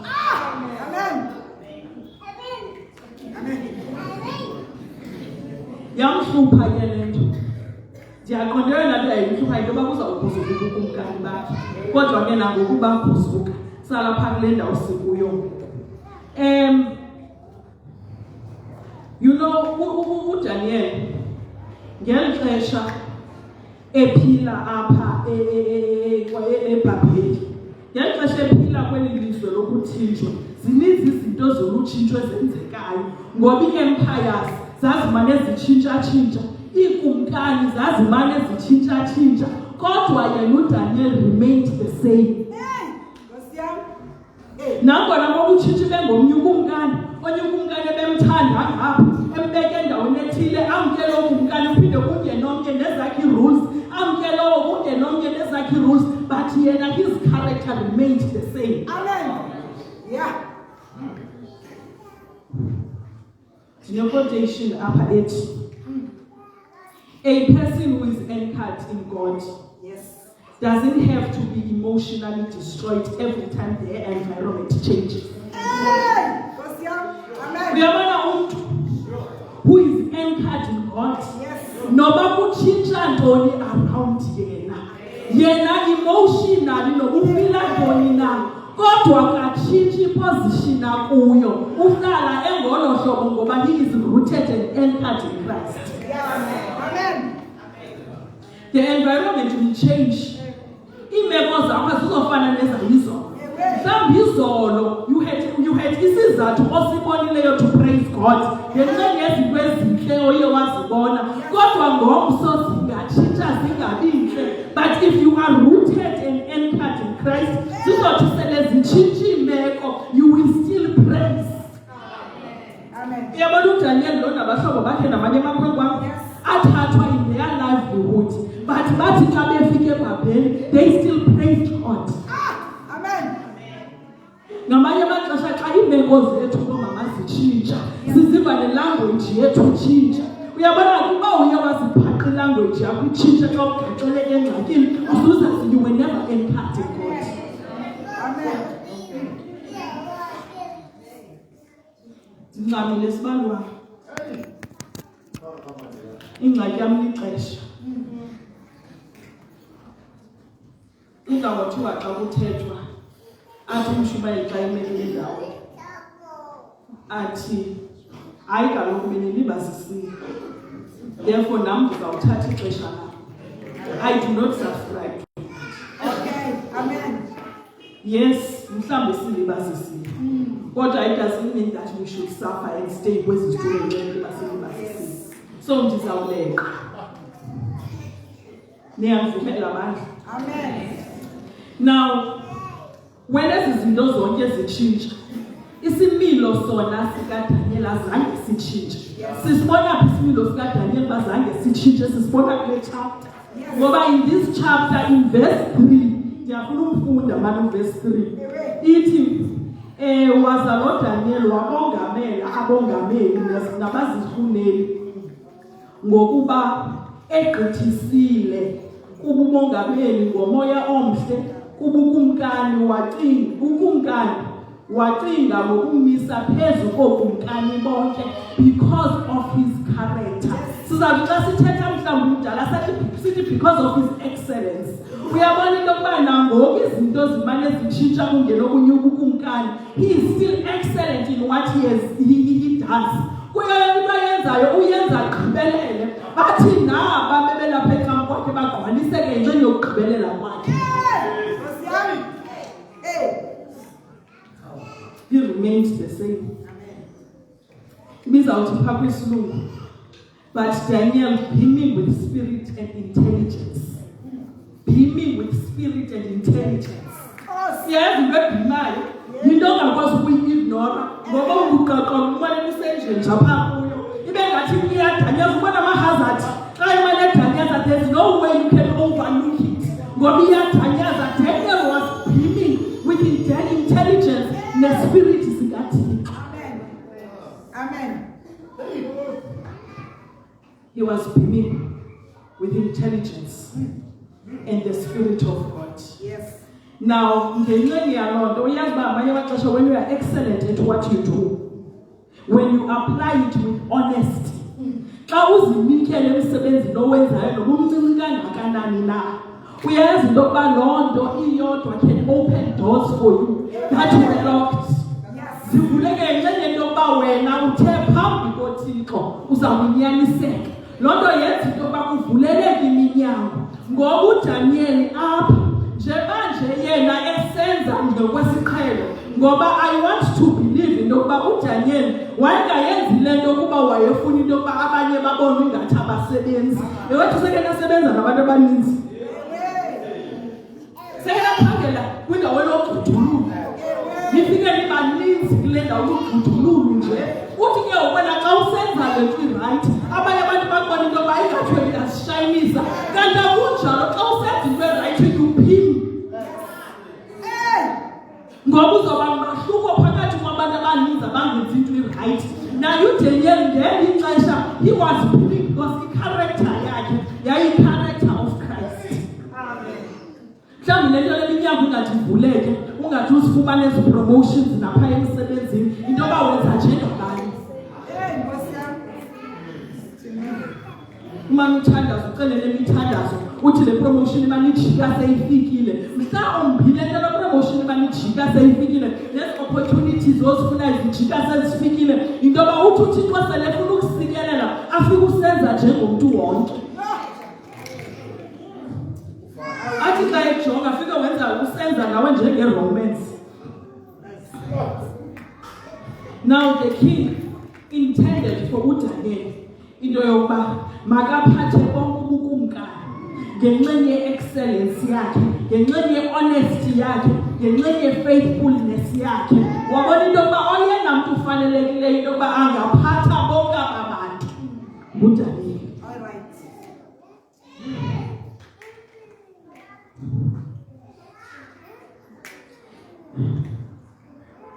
Yamhlupha ke le nto. Ndiyaqondela nto yayimhlupha into yoba kuzawuguzuka ubukumkani bakhe kodwa ke nangokuba guzuka sala phaa kule ndawo sikuyo. You know uDaniel ngeli xesha ephila apha eBhabheli ngeli xesha ephila kweli lizwe lokuthi olutshintsho zininzi izinto zolutshintsho ezenzekayo ngoba ii-empires zazimane zitshintsha-tshintsha iikumkani zazimane zitshintsha-tshintsha kodwa yena uDaniel remained the same. Nangona kokutshintsha bengomnye ukumkani onye ukumkani ebemthanda ngapha embeke endaweni ethile amkele ukumkani uphinde kungene omnye nezakhe rules amkele kungene omnye nezakhe rules but yena his character remained the same.
Amen. Yeah.
Your quotation apha ethi a person who is anchored in God doesn't have to be emotionally destroyed every time their environment changes.
Amen.
Uyabona umuntu who is anchored in God noba kutshintsha ntoni around yena emotionally nokufila ntoni na kodwa katshintshi iposition akuyo uhlala engolo hlobo ngoba he is rooted and anchored in Christ.
Amen.
The environment will change. Imeko zakho zizofana nezayizolo. Mhlawumbi izolo you had isizathu osibonileyo to praise God. Ngenxa yezinto ezinhle oye wazibona kodwa ngomso zingatshintsha zingabintle. But if you are rooted and anchored in Christ, zizothi sele zitshintsha imeko, you will still praise.
Amen.
Uyabona uDaniel lo nabahlobo bakhe namanye amakhwenkwana athathwa in their livelihood but bathi xa befike ebhabheni they still praised God.
Amen.
Ngamanye amaxesha xa iimeko zethu bomama zitshintsha siziva nelanguage yethu itshintsha. Uyabona kuba uye waziphaqa ilanguage yakho itshintsha xa ugaxeleke engxakini uzuzazi you were never anchored in God.
Amen.
Ndingxamile sibalwa ingxaki yam lixesha. Kungawathiwa xa kuthethwa athi umshumayeli xa emele indawo athi hayi kaloku benilibazisile therefore nam ndizawuthatha ixesha lam. I do not subscribe.
Okay. Amen.
Yes, mhlawumbi silibazisile kodwa it doesn't mean that we should suffer and stay kwezi zitulo ngenxa basilibazisile. So ndizawuleka. Niyamvumela bandla.
Amen.
Now, when ezi zinto zonke zitshintsha, isimilo sona sikaDaniel azange sitshintshe. Sisibona phi isimilo sikaDaniel bazange sitshintshe sisibona kule chapter. Ngoba in this chapter in verse 3, ndiyafuna umfunda manje verse 3. Ithi waza lo Daniel wabongamela abongameli nabazihuneli ngokuba egqithisile kubumongameli ngomoya omhle kubukumkani wacinga ngokumisa phezu kokumkani bonke because of his character. Sizathi xa sithetha mhlawumbi umdala sithi because of his excellence. Uyabona into yokuba nangoku izinto zimane zitshintsha kungena okunye ubukumkani, he is still excellent in what he does. Kuyo into ayenzayo uyenza agqibelele bathi naba bebelapha ecam kwakhe bagqwaliseke nje yokugqibelela kwakhe. He remains the same. Bizawuthi phaa kwisilungu but Daniel beaming with spirit and intelligence. Beaming with spirit and intelligence. Siyazi into ebhimayo yinto ongakwazi ukuyi-ignora ngoba unguqaqolo umane kusenje nje apha kuyo ibe ngathi iyadanyeza ubona amahazard xa imane edanyaza there's no way you can overlook it ngoba iyadanyaza. Daniel was beaming with intelligence nespirit sikaThixo.
Amen.
He was beaming with intelligence and the Spirit of God.
Yes.
Now, when you are excellent at what you do, when you apply it with honesty, can open doors for you that were locked. Londo yethi into bakuvuleleke iminyango ngoba uDaniel apha nje manje yena esenza ngokwesiqhelo ngoba I want to believe into yokuba uDaniel wayengayenzi le nto yokuba wayefuna into yokuba abanye babone ingathi abasebenzi. Ewathi seke nasebenza nabantu abaninzi. Seke naphangela kwindawo yokududulula. Nifike nibaninzi kule ndawo yokududulula nje. Uthi ke wena xa usenza le nto right, abanye abantu bakubona into yokuba ingathi wena uyasishayinisa. Kanti akunjalo xa usenza into right uyuphini. Ngoba uzoba mahluko phakathi kwabantu abaninzi abangenzi into right. Now uDaniel ngeli ixesha he was believing because i-character yakhe yayi-character of Christ. Mhlawumbi le nto leminyaka ungathi ivuleke, ungathi uzifumane ezi promotions napha emsebenzini, into yoba wenza njengabanye. Uma uthandaza ucelele imithandazo uthi le promotion imanijika seyifikile. Mhlawumbi le nto promotion imanijika seyifikile, lezi opportunities ozifuna izijika sezifikile, into yoba uthi uThixo sele efuna ukusikelela afike usenza njengomuntu wonke. Athi xa ejonga afike wenza usenza nawe njenge-Romans. Now the king intended for uDaniel into yokuba makaphathe bonke ubukumkani ngenxeni ye-excellence yakhe, ngenxeni ye-honesty yakhe, ngenxeni ye-faithfulness yakhe. Wabona into yokuba oyena mntu ufanelekileyo into yokuba angaphatha bonke aba bantu nguDaniel.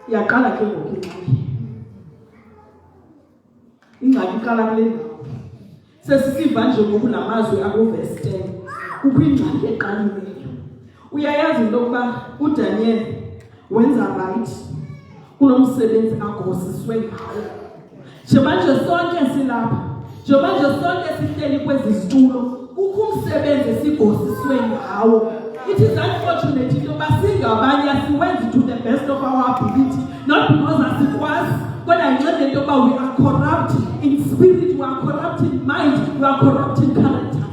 Yaqala ke ngoku ingxaki iqala kule ndawo. Sesisiva nje ngoku namazwi akuverse 10. Kukho ingxaki eqalileyo. Uyayazi into yokuba uDaniel wenza right kulo msebenzi agosiswe ngawo. Njengoba nje sonke silapha, njengoba nje sonke sihleli kwezi zitulo, kukho umsebenzi esigosiswe ngawo. It is unfortunate into yokuba singabanye asiwenzi to the best of our ability, not because asikwazi, kodwa ngenxa into yokuba we are corrupt in spirit, we are corrupt in mind, we are corrupt in character.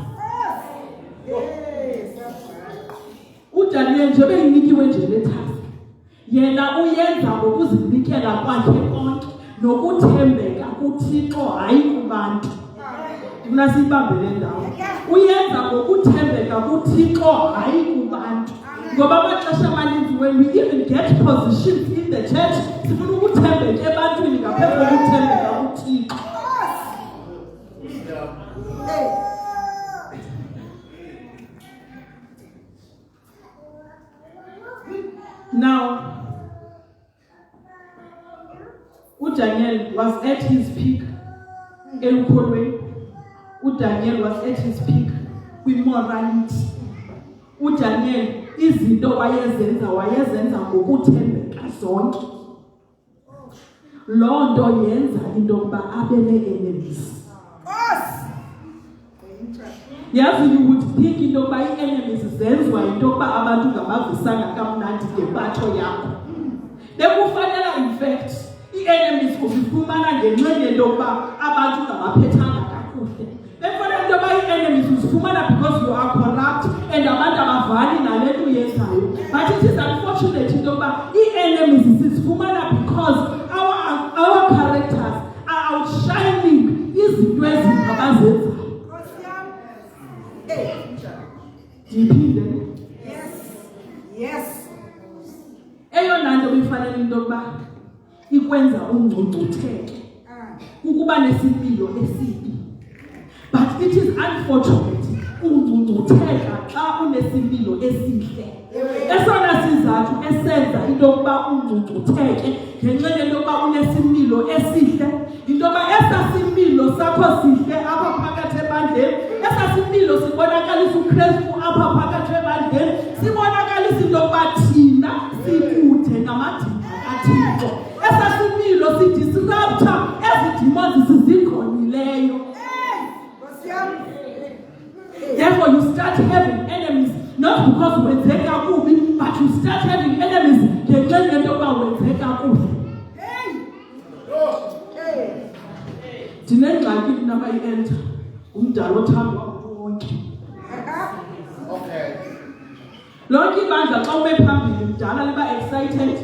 uDaniel nje beyinikiwe nje le task, yena uyenza ngokuzinikela kwakhe konke nokuthembeka kuThixo hayi kubantu. Mina sibambele ndawo. Uyenza ngokuthembeka kuThixo hayi kubantu. Ngoba amaxesha amaninzi when we even get positions in the church, sifuna ukuthembeka ebantwini ngaphezu kokuthembeka kuThixo. Now, uDaniel was at his peak. uDaniel was at his peak kwimorality. uDaniel izinto wayezenza ngokuthembeka zonke. Loo nto yenza into yokuba abe nee-enemies. Yazi, you would think into yokuba ii-enemies zenziwa into yokuba abantu ngabavisanga kamnandi ngebhatho yakho. Bekufanele in fact ii-enemies uzifumana ngenxeni yento yokuba abantu ngabaphethanga kakuhle. Bekufanele into yokuba ii-enemies uzifumana because you are corrupt and abantu abavani nale nto uyenzayo. But it is unfortunate into yokuba ii-enemies sizifumana because our characters are outshining izinto ezinto abazenzayo. Ndiphinde.
Yes.
Eyona nto ifanele into yokuba ikwenza ungcungcutheke ukuba nesipilo esibi. But it is unfortunate ungcungcutheka xa unesipilo esihle. Esona sizathu esenza into yokuba ungcungcutheke ngenxa yento yokuba unesimilo esihle, into yokuba esasimilo sakho sihle apha phakathi ebandleni, esasimilo sibonakalisa uKristu apha phakathi ebandleni, sibonakalisa into yokuba thina sikude namadimba kaThixo. Esasimilo sidisrupta ezi demons sizigonileyo. Therefore you start having enemies, not because wenzeka kubi, but you start having enemies ngenxa yento yokuba wenzeka kubi. Ndinengxaki nabayi-enter umdala othandwa wonke.
Okay.
Lonke ibandla xa ube phambili mdala liba excited.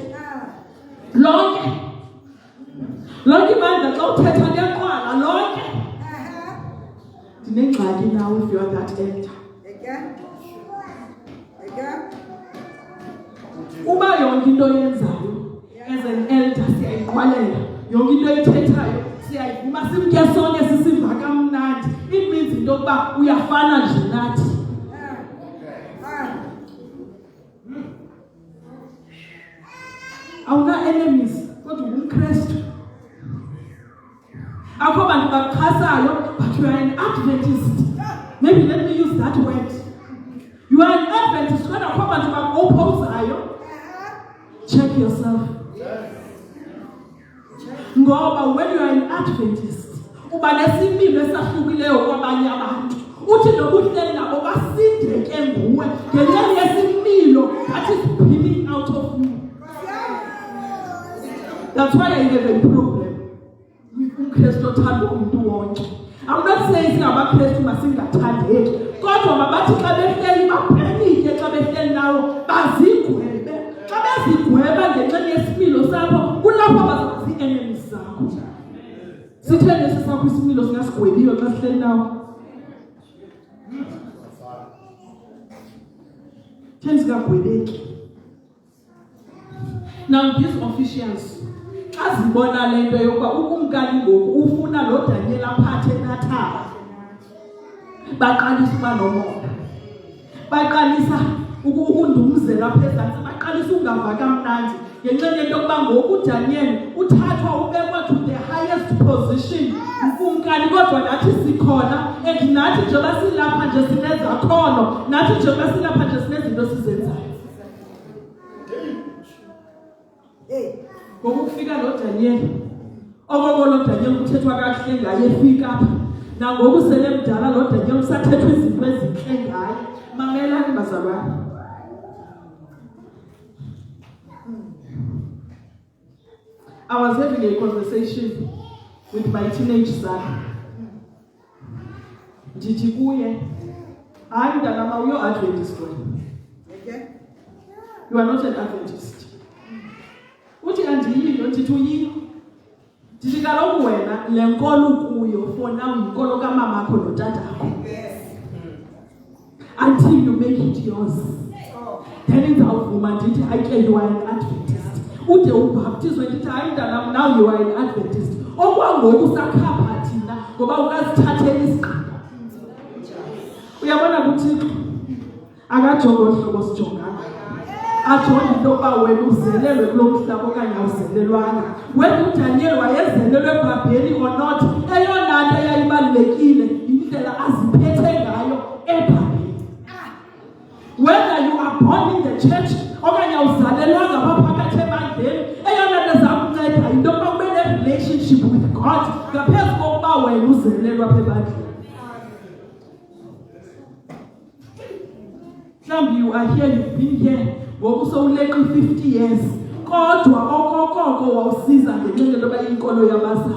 Lonke ibandla xa uthetha ngeqwala lonke. Ndinengxaki nawe if you are that elder. Uba yonke into oyenzayo as an elder siyayiqwalela, yonke into oyithethayo siyayivuma, simke sonke sisiva kamnandi, it means into yokuba uyafana nje nathi. Awuna enemies kodwa ungumKristu. Akho bantu bakukhasayo, but you are an Adventist. Maybe let me use that word. You are an Adventist kodwa akho bantu bakopposayo. Check yourself. Ngoba when you are an Adventist, uba nesimilo esahlukileyo kwabanye abantu. Uthi nokuhleli nabo basindeke nguwe ngenxa yesimilo that is beaming out of you. That's why I have a problem with uKristu othanda umuntu wonke. I'm not saying singabaKristu masingathandeki, kodwa mabathi xa behleli baphenike xa behleli nawo bazigwebe. Xa bezigweba ngenxa yesimilo sakho kulapho bazazi enemies zakho. Sithele sesakho isimilo singasigwebiyo xa sihleli nawo. Things ngagwebeki. Now these officials azibona lento yokuba ukumkani ngoku ufuna lo Daniel aphathe nathaba. Baqalisa uba nomoya. Baqalisa ukundumzela phezantsi, baqalisa ungava kamnandi ngenxa yento yokuba ngoku Daniel uthathwa ubekwa to the highest position ukumkani, kodwa nathi sikhona and nathi njengoba silapha nje sinezakhono, nathi njengoba silapha nje sinezinto sizenzayo. Ngokufika lo Daniel, okoko lo Daniel kuthethwa kahle ngaye efika apha, nangoku sele mdala lo Daniel usathethwa izinto ezinhle ngaye. Mamelani bazalwane. I was having a conversation with my teenage son. Ndithi kuye, hayi mntanam uyo Adventist wena. You are not an Adventist. Uthi andiyiyo, ndithi uyiyo. Ndithi kaloku wena le nkolo kuyo for now yinkolo kamamakho notatakho. Until you make it yours. Then izawuvuma ndithi ayike you are an Adventist. Ude ubhaptizwe ndithi hayi mntanam now you are an Adventist. Okwangoku sakhapha thina ngoba ukazithathela isigqibo. Uyabona kuThixo akajonga ohlobo sijongana. Ajonga into yokuba wena uzelelwe kulo mhlaba okanye awuzelelwanga. Wena uDaniel wayezelelwe eBhabheli or not, eyona nto eyayibalulekile indlela aziphethe ngayo eBhabheli. Whether you are born in the church okanye awuzalelwanga phakathi ebandleni, eyona nto ezakunceda into yokuba ube ne-relationship with God ngaphezu kokuba wena uzelelwa apha ebandleni. Mhlawumbi you are here, you've been here ngoku sowuleqa 50 years, kodwa okokoko wawusiza ngenxa yento yoba inkolo yabazali.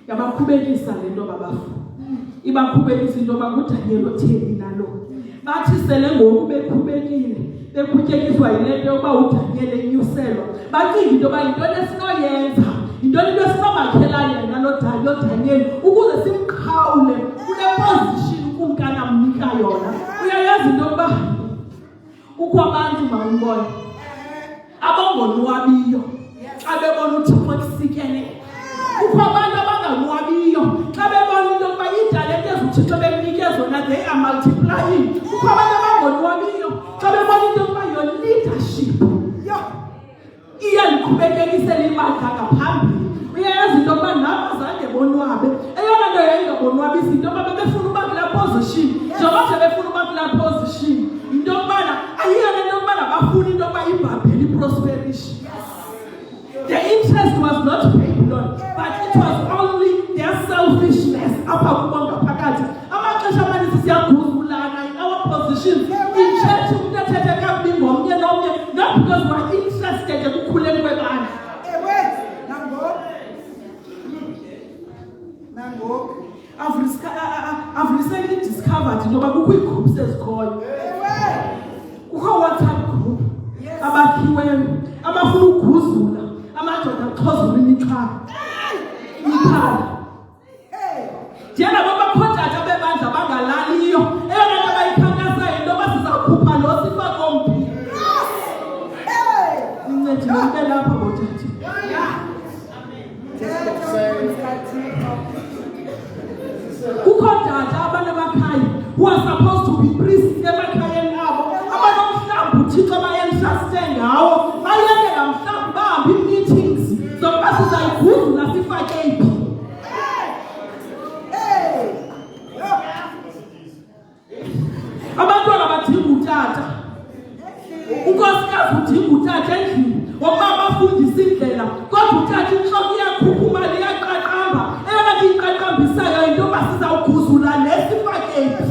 Yabakhubekisa le nto babafuna. Ibakhubekisa into yoba nguDaniel otheni nalo. Bathi sele ngoku bekhubekile, bekhutyekiswa yile nto yokuba uDaniel enyuselwa. Bacinga into yoba yintoni esinoyenza, yintoni into esinomakhelane nalo Daniel ukuze simqhawule kule position ukumkani amnika yona. Uyayazi into yokuba kukho abantu mawumbone abangonwabiyo xa bebona uThixo kusikele. Kukho abantu abanganwabiyo xa bebona into yokuba iitalente ezuThixo bekunika zona they are multiplying. Kukho abantu abangonwabiyo xa bebona into yokuba your leadership iyaliqhubekekisela ibandla ngaphambili. Uyayazi into yokuba nabo zange bonwabe. Eyona nto yayingabonwabisi into yokuba bebefuna uba kulaa position, njengoba nje befuna uba kulaa position into yokubana ayiyona into yokubana bafuna into yokuba iBhabheli prosperishe. The interest was not Babylon, but it was only their selfishness apha kubo ngaphakathi. Amaxesha amaninzi siyaguzulana in our positions in church, umuntu athethe kakubi ngomnye nomnye, not because we're interested ekukhuleni kwebandla. I've recently discovered into yoba kukho ii-groups ezikhoyo. Kukho WhatsApp
abakhiweyo abafuna ukuguzula amadoda axhozula imixhaka ikhala njengabo bakhonjata bebandla bangalaliyo eyona nto bayikhankasayo into yoba sizakhupha lo sifakombi incedile ube lapha ngothathi kukho tata abantu abakhaya who are supposed to be priests emakhayeni abo abanomhlawumbi uthixo abayentraste ngawo bayekela mhlawumbi bahambe ii-meetings zokuba sizayiguzula sifake phi. Abantwana badinga utata, unkosikazi udinga utata endlini wokuba bafundise indlela kodwa utata intloko iyakhupha imali iyaqaqamba eyona nto iyiqaqambisayo yinto yoba sizawuguzula nesifakephi.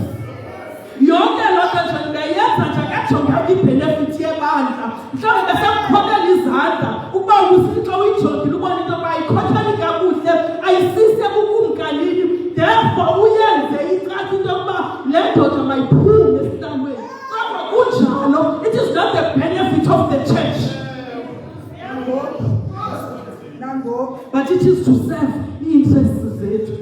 Yonke loo nto nje ndiyayenza nje akajonganga ibhenefithi yebandla mhlawumbi besemkhokela izandla ukuba ubusixa uyijongile ubona into yoba ayikhokheli kakuhle ayisise kukumkanini therefore uyenze itrathi into yokuba le ndoda mayiphume esihlalweni kodwa kunjalo it is not the benefit of the church but it is to serve ii-interests zethu.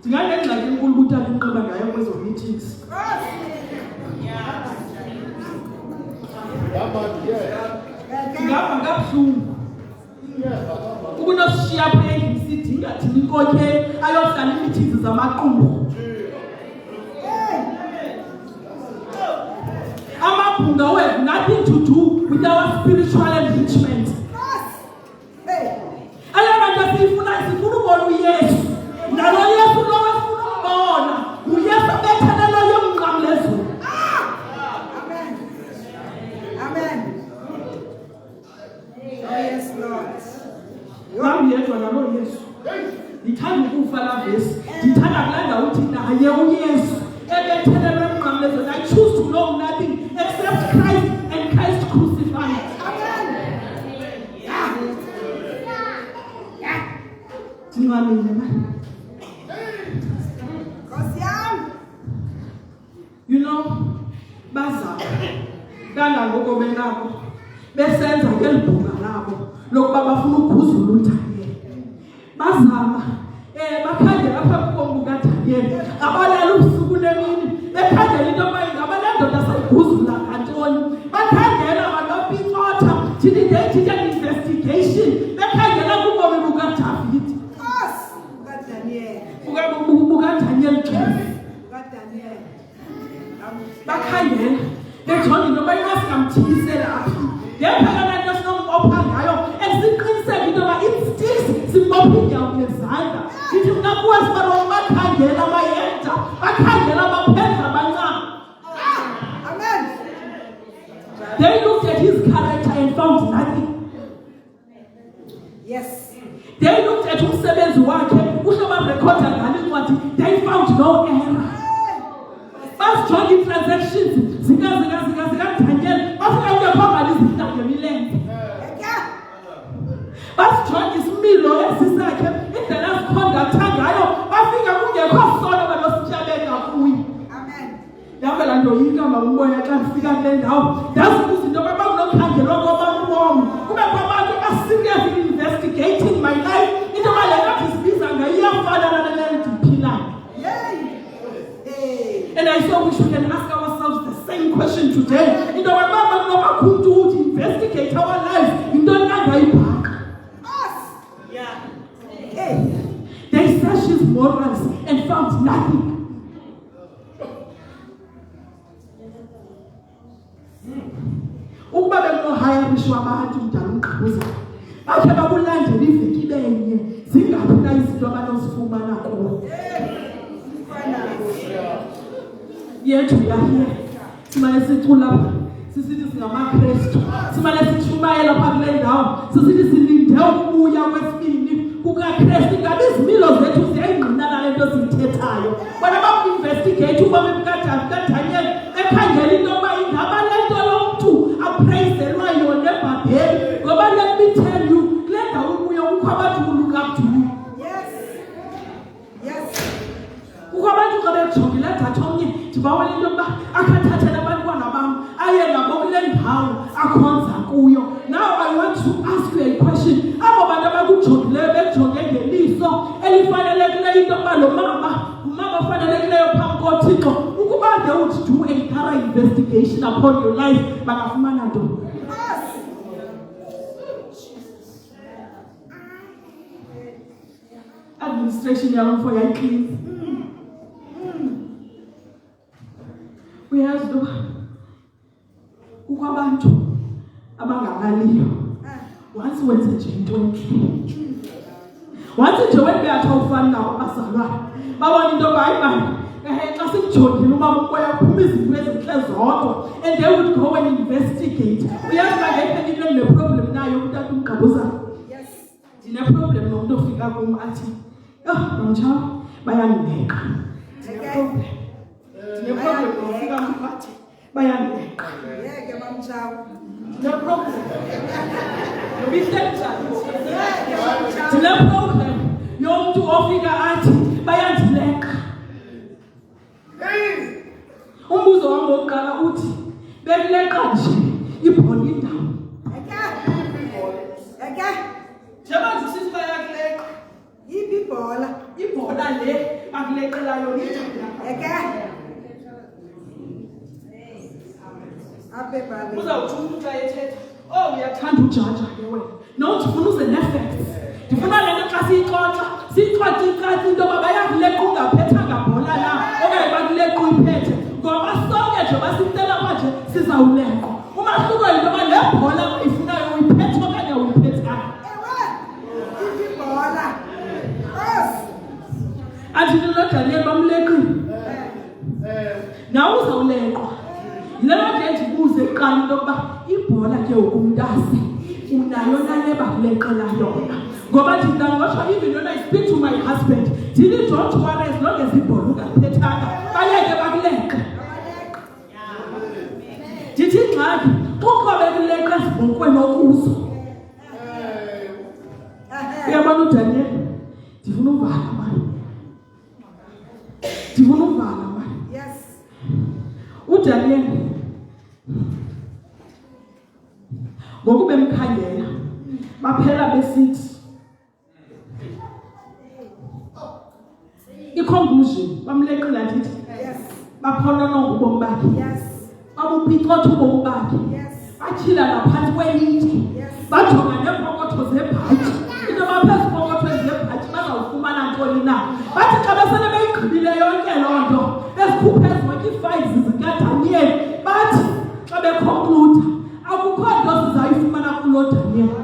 Ndinganengxaki enkulu ukuthi alinqaba ngayo kwezo meetings. Ngapha kabuhlungu ukunoshiya apha endlini sidinga thina inkokheli ayohlala imithizi zamaqumrhu. Amabhunga we have nothing to do with our spiritual enrichment. Ayona nto sifuna ubona uYesu nalo Yesu lo wefuna umbona uYesu abethelelo yomnqamlezulu.
Amen. Oh yes, Lord.
Wami yedwa nalo Yesu. Ndithanda ukufa la vesi. Ndithanda kulanda uthi naye uYesu ebethelelo yomnqamlezulu. I choose to know nothing except Christ and Christ crucified. You know, bazama kangangoko benako besenza ngelibhunga labo lokuba bafuna ukuguzula uDaniel. Bazama bakhangela apha kubomi bukaDaniel abalala ubusuku nemini bekhangela into yokuba ingaba le ndoda sayiguzula ngantoni. Bakhangela banopicotha thina they an investigation bekhangela kubomi bukaDavide bukaDaniel bakhangela bejonga into yoba inkosi ngamthikisela aphi ngephekana nto sinombopha ngayo esiqiniseka into yoba it-sticks simbopha iinyawo ngezandla. Ndithi mna kuwe sibalo bakhangela amayenda bakhangela abaphendla abancane. They looked at his character and found nothing.
Yes.
They looked at umsebenzi wakhe usho barekhoda ngale incwadi they found no error. Basijonga ii-transactions zikaDaniel bafika kungekho mali zidangemilenze. Basijonga isimilo esisakhe indlela azikhondatha ngayo bafika kungekho sono banosityabenga kuyo. Yavela ndoyika umoya xa ndifika kule ndawo ndazibuza into yoba bakunokhangelwa kwabam ubomi kubekho abantu abaserious investigating my life into yoba le nto ndisibiza ngayo iyafana nale ndiyiphilayo. And I thought we should ask ourselves the same question today. You know, when Mama come to investigate our lives, you don't know how you back. They searched his morals and found nothing. Ukuba bekunohaya bisho abantu mdala ungqabuza. Bakhe bakulandela iveki benye zingaphi na izinto abanozifumana kuwo. Yethu yahiye simane sicula sisithi singamakrestu simane sishumayela pha kule ndawo sisithi silinde ukubuya kwesibini kukaKrestu ngabe izimilo zethu ziyayingqinana le nto ziyithethayo bona baku-investigate ubomi bukaDaniel ekhangela into yokuba ingaba le nto lo mntu aprayiselwa yona ebhabheli ngoba let me tell you kule ndawo ubuye kukho abantu who look up to you. ndibawela into yokuba akhathathele abantwana bam aye nabo kule ndawo akhonza kuyo. Now I want to ask you a question. Abo bantu abakujongileyo bejonge ngeliso elifanelekileyo into yokuba lo mama ngumama ofanelekileyo phambi koThixo, ukuba they would do a thorough investigation upon your life, bangafumana ntoni? Administration yalomfo yayiclean. Uyazi lo kukho abantu abangabaliyo. Once wenze nje into entle, once nje webeathi awufani nabo abazalwane babona into yoba hayi bani xa sikujongile umama umoya uphuma izinto ezintle zodwa, and they would go and investigate. Uyazi uba ngekhe into ndineproblem nayo umntata umgqabuzana. Ndineproblem nomntu ofika kum athi nomtshawe bayandibeka. Ndineproblem nomfika kum athi bayandibeka. No problem. No problem. Yomntu ofika athi bayandileka. Umbuzo wam wokuqala uthi bekuleka nje ibhola indawo. Njengoba ndisithi bayakuleka ibhola le bakulekelayo indawo. Uzawuthi umuntu xa ethetha, oh uyathanda ujaja ke wena. No, ndifuna uze ne-facts. Ndifuna le nto xa siyixoxa ikati into yoba bayakuleqa ungaphethanga bhola na okanye bakuleqa uyiphethe, ngoba sonke nje basicela manje sizawuleqwa. Umahluko yinto yoba le bhola ifunayo uyiphethe okanye uyiphethanga. Andithi noDaniel bamleqile. Nawe uzawuleqwa. Yilena nje ndibuze kuqala into yokuba ibhola ke ukumntase unayo nale bakuleqela yona, ngoba ndingangotsho even when I speak to my husband ndithi don't worry as long as ibhola ungaphethanga bayeke bakuleqa. Ndithi ingxaki kukho bekuleqa ezibhonkweni okuzo. Uyabona uDaniel, ndifuna uvala mani, ndifuna uvala mani. uDaniel ngoku bemkhangela baphela besithi i-conclusion bamleqela ndithi baphonononga ubomi bakhe, babupicotha ubomi bakhe, batyhila naphantsi kwelitye, bajonga neepokotho zebhatyi into baphezu pokotho zebhatyi bazawufumana ntoni na. Bathi xa besele beyigqibile yonke loo nto bezikhuphe zonke ii-files zikaDaniel, bathi xa bekonkluda akukho nto sizayifumana kuloo Daniel.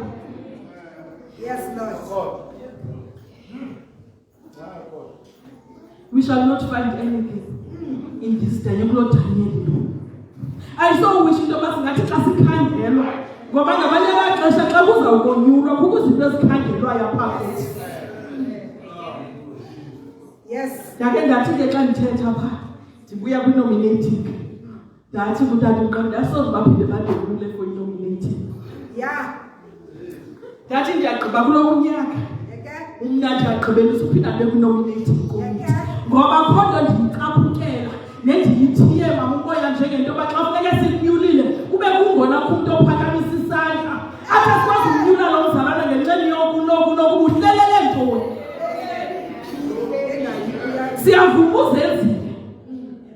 We shall not find anything in this Daniel, kuloo Daniel. Ayisowishi into yoba singathi xa sikhangelwa, ngoba ngamanye amaxesha xa kuzawukonyulwa kukho izinto ezikhangelwayo apha kuthi. Ndake ndathi ke xa ndithetha pha ndibuya kwinominating ndathi kutata uqanda asoze baphinde badolule for inominating. Ndathi ndiyagqiba kulo unyaka umna ndiyagqibelisa uphinda ndibe kwinominating committee, ngoba kho nto ndiyicaphukela nendiyithiye mama umoya njengento yoba xa funeke sinyulile kube kungona kumntu ophakamisa isandla apha sikwazi ukunyula lo mzalwana ngenxeni yokunoku uhlelele ntoni. Siyavuma uzenzile,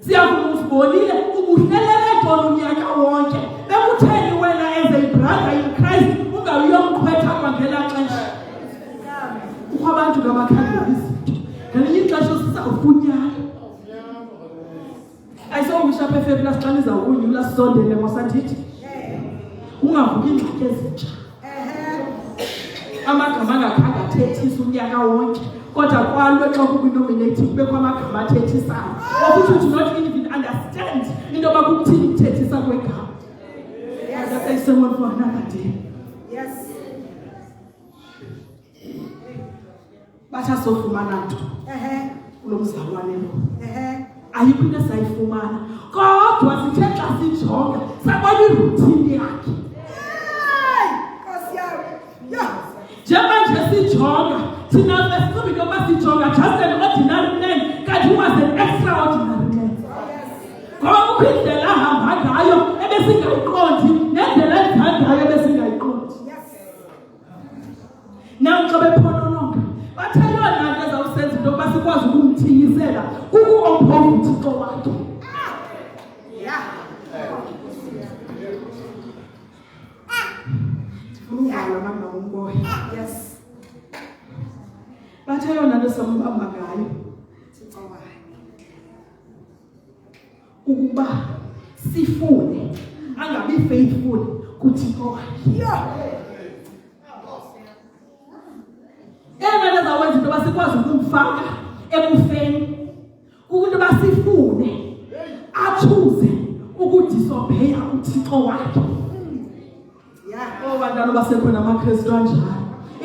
siyavuma uzibonile ubuhlelele ntoni unyaka wonke. Bekutheni wena as a brother in Christ ungawuyomkhwetha kwangela xesha? Kukho abantu ngabakhangela izinto ngelinye ixesha sizawufunyana. Ayisowisha apha efebula xa nizawukunyula sizondele ngosandithi ungavuki iingxaki ezintsha. Amagama angakhange athethisa unyaka wonke, kodwa kwalwe xa kukwinominating kubekho amagama athethisayo. Okuthi do not even understand into yoba kukuthini ukuthethisa kwegama. That's a sermon for another day. Bathi asofumana nto kulo mzalwane lo, ayikho into esayifumana, kodwa sithe xa sijonga sabona iruthini yakhe. Njenganje sijonga thina besicinga into yoba sijonga just an ordinary man, kanti he was an extraordinary man.
kukho indlela ahamba ngayo ebesingayiqondi nendlela enza ngayo ebesingayiqondi. Nawe xa bephonononga bathe yona nto ezawusenza into yokuba sikwazi ukumthiyisela kuku-ophova uThixo wakhe.
Yes. Bathe yona nto sambamba ngayo ukuba sifune angabi faithful kuThixo wakhe. Yena ezawenza into yoba sikwazi ukumfaka ekufeni ukuthi basifune achuze ukudisobheya uThixo wakhe. Bantwana basekhona amaKristu anjalo.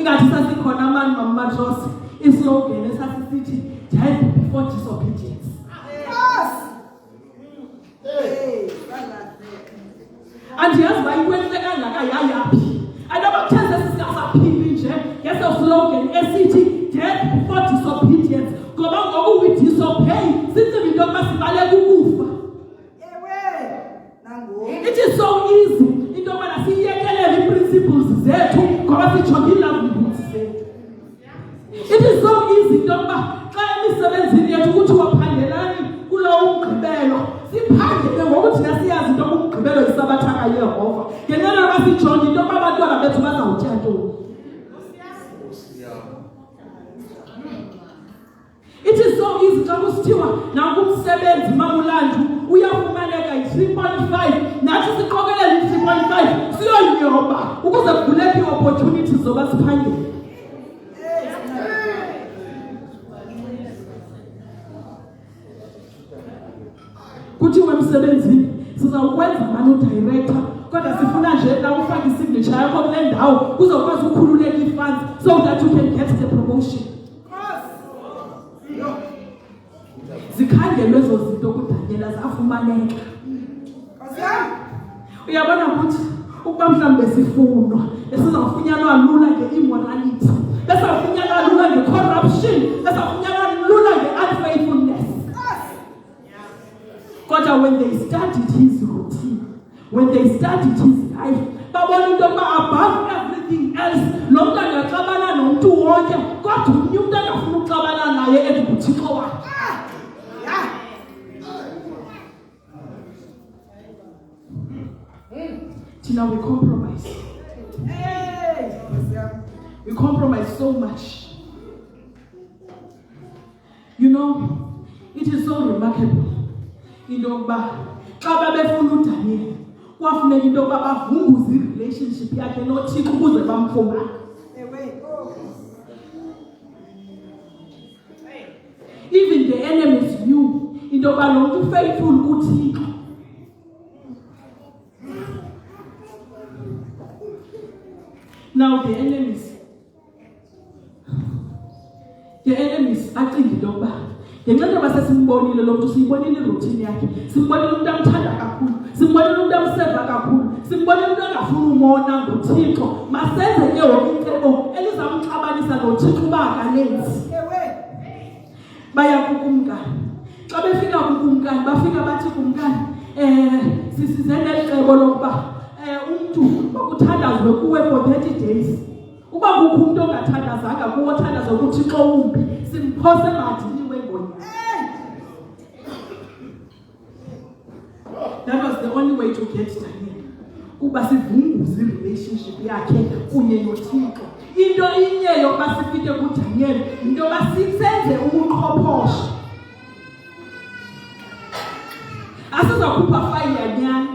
Ingathi sasikhona amani mamamatros islogan esasisithi death before disobedience. Andiyazi uba ikwenze kangaka yayaphi. Ayinobakutheza sisikasaphili nje ngeso slogan esithi death before disobedience. Ngoba ngoku we disobey sitsiba into yokuba sibaleka ukufa. It is so easy into yokuba siyekelele ii-principles zethu ngoba sijonge ii-livelihoods zethu. It is so easy into yokuba xa emisebenzini yethu kuthiwa phangelani kulo umgqibelo siphangele ngokuthi siyazi into yokuba umgqibelo yisabatha kaYehova. Ngenxa yokuba sijonge into yokuba abantwana bethu bazawutya ntoni. It is so easy xa kusithiwa nakumsebenzi mamulandu uyafumaneka yi-3.5 nathi siqokelela i-3.5 siyonyoba ukuze kuvuleke ii-opportunities zoba siphangele. Kuthiwe emsebenzini sizawukwenza mani udirector kodwa sifuna nje na ufake isignature yakho kule ndawo kuzokwazi ukhululeka ii-funds so that you can get the promotion. Zikhangelwe ezo zinto kuDaniela zafumaneka. Uyabona ukuthi ukuba mhlawumbe sifunwa esizawufunyanwa lula nge-immorality, besawufunyanwa lula nge-corruption, besawufunyanwa lula nge-unfaithfulness. Kodwa when they studied his routine, when they studied his life, babona into yokuba above everything else lo mntu angaxabana nomntu wonke kodwa umnye umntu angafuna ukuxabana naye enguThixo wakhe. Now we compromise. We compromise so much. You know, it is so remarkable. Into yokuba xa babefuna uDaniel kwafuneka into yokuba bavumbuze i-relationship yakhe noThixo ukuze bamfumane. Even the enemies knew into yokuba lo mntu faithful kuThixo. Now the enemies acinga into yokuba ngenxa yokuba sesimbonile lo mntu, siyibonile irutini yakhe, simbonile umntu amthanda kakhulu, simbonile umntu amseva kakhulu, simbonile umntu angafuna umona nguThixo, masenze ke ngoku icebo elizamxabanisa noThixo uba akalenzi. Baya kukumkani. Xa befika kukumkani bafika bathi kumkani sisize nelicebo lokuba umntu okuthandazwe kuwe for 30 days. Uba kukho umntu ongathandazanga kuwo othandazwe kuThixo umbi, simphose emadini wengonya. That was the only way to get Daniel. Uba sivumbuze i-relationship yakhe kunye noThixo. Into inye yokuba sifike kuDaniel into yoba sisenze ubuqhopholosho. Asizokhupha fayile yanyani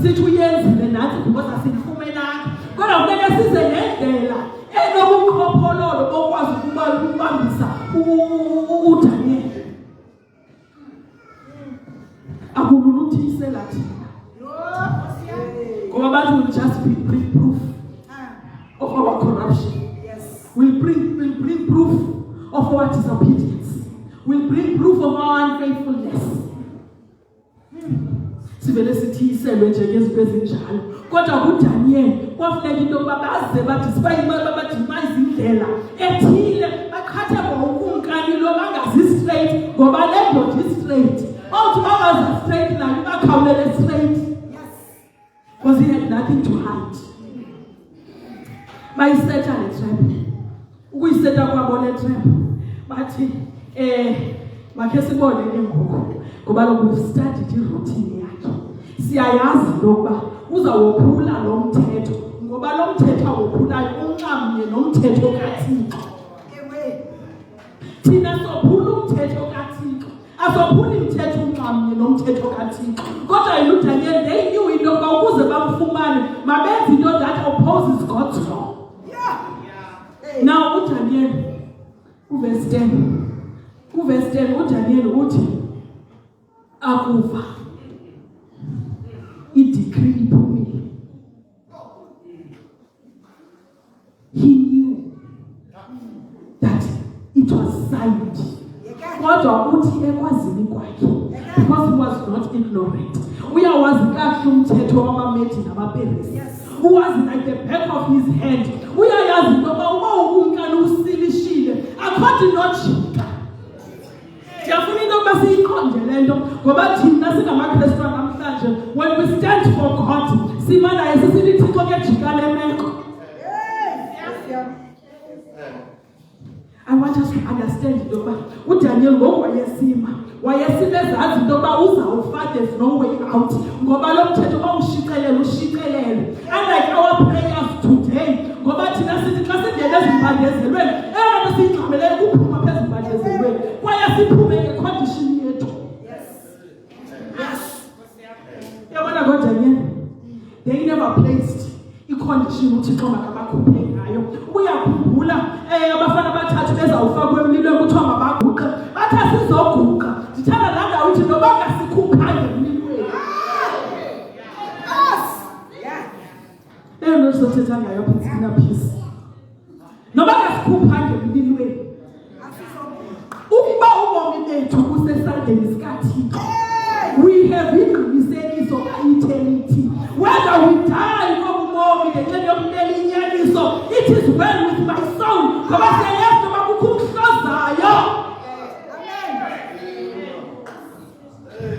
sithi uyenzile nathi because asiyifumenanga, kodwa funeka size ngendlela enobuqhophololo bokwazi ukubambisa uDaniel. Akululuthiyisela thina ngoba abantu will just bring proof of our corruption. We'll bring proof of our disobedience. We'll bring proof of our unfaithfulness. Sivele sithiyiselwe nje ngezinto ezinjalo. Kodwa kuDaniel kwafuneka into yokuba baze badivayise indlela ethile baqhathe ngokumkani lo bangazi straight ngoba le ndoda i-straight. Awuthi babazi straight nayo bakhawu
bayiseta le trap. Ukuyiseta kwabo le trap. Bathi makhe sibone ke ngoku ngoba lokhu studied iroutine yakhe. Siyayazi lokuba uzawophula lo mthetho ngoba lo mthetho awophulayo unxamnye nomthetho kaThixo. Thina sophula umthetho kaThixo. Asophula imithetho unxamnye nomthetho kaThixo. Kodwa uDaniel they knew into yokuba ukuze bamfumane mabenze into that opposes God's law. Now uDaniel uverse 10 uDaniel uthi akuva i-decree iphumile. He knew that it was signed. Kodwa uthi ekwazini kwakhe because he was not ignorant. Uyawazi kahle umthetho wamaMedi namaPeresi. Uwazi like the back of his hand. Uyayazi ngoba uma unkani usilishile akhodi nojika. Ndiyafuna into yokuba siyiqonde le nto ngoba thina singamaKristu namhlanje when we stand for God simana yesisithi Thixo kejika le meko. I want us to understand into yokuba uDaniel ngoku wayesibezazi into yokuba uzawufa, there's no way out ngoba lo mthetho ushicelele. Unlike our prayers today ngoba thina sithi xa singena ezimbandezelweni eyona nto siyigqibeleyo kuphuma phezu ezimbandezelweni kwaye siphume ngecondition yethu. Yabona ngoDaniel they never placed icondition uThixo makabakhuphe ngayo. Uyakhumbula abafana bathathu bezawufakwa emlilweni kuthiwa mabaguqe bathi asizoguqa. Ndithanda laa ndawo ithi noba ngasikhuphanga emlilweni. Eyo nto sizothetha ngayo apha inner peace. Noba ngasikhuphanga emlilweni. Ukuba ubomi bethu busesandleni sikaThixo, we have ingqinisekiso ka-eternity. Whether we die kobubomi ngenxa yokumela inyaniso, it is well with my soul. Ngoba siyayazi noba kukho umhlozayo.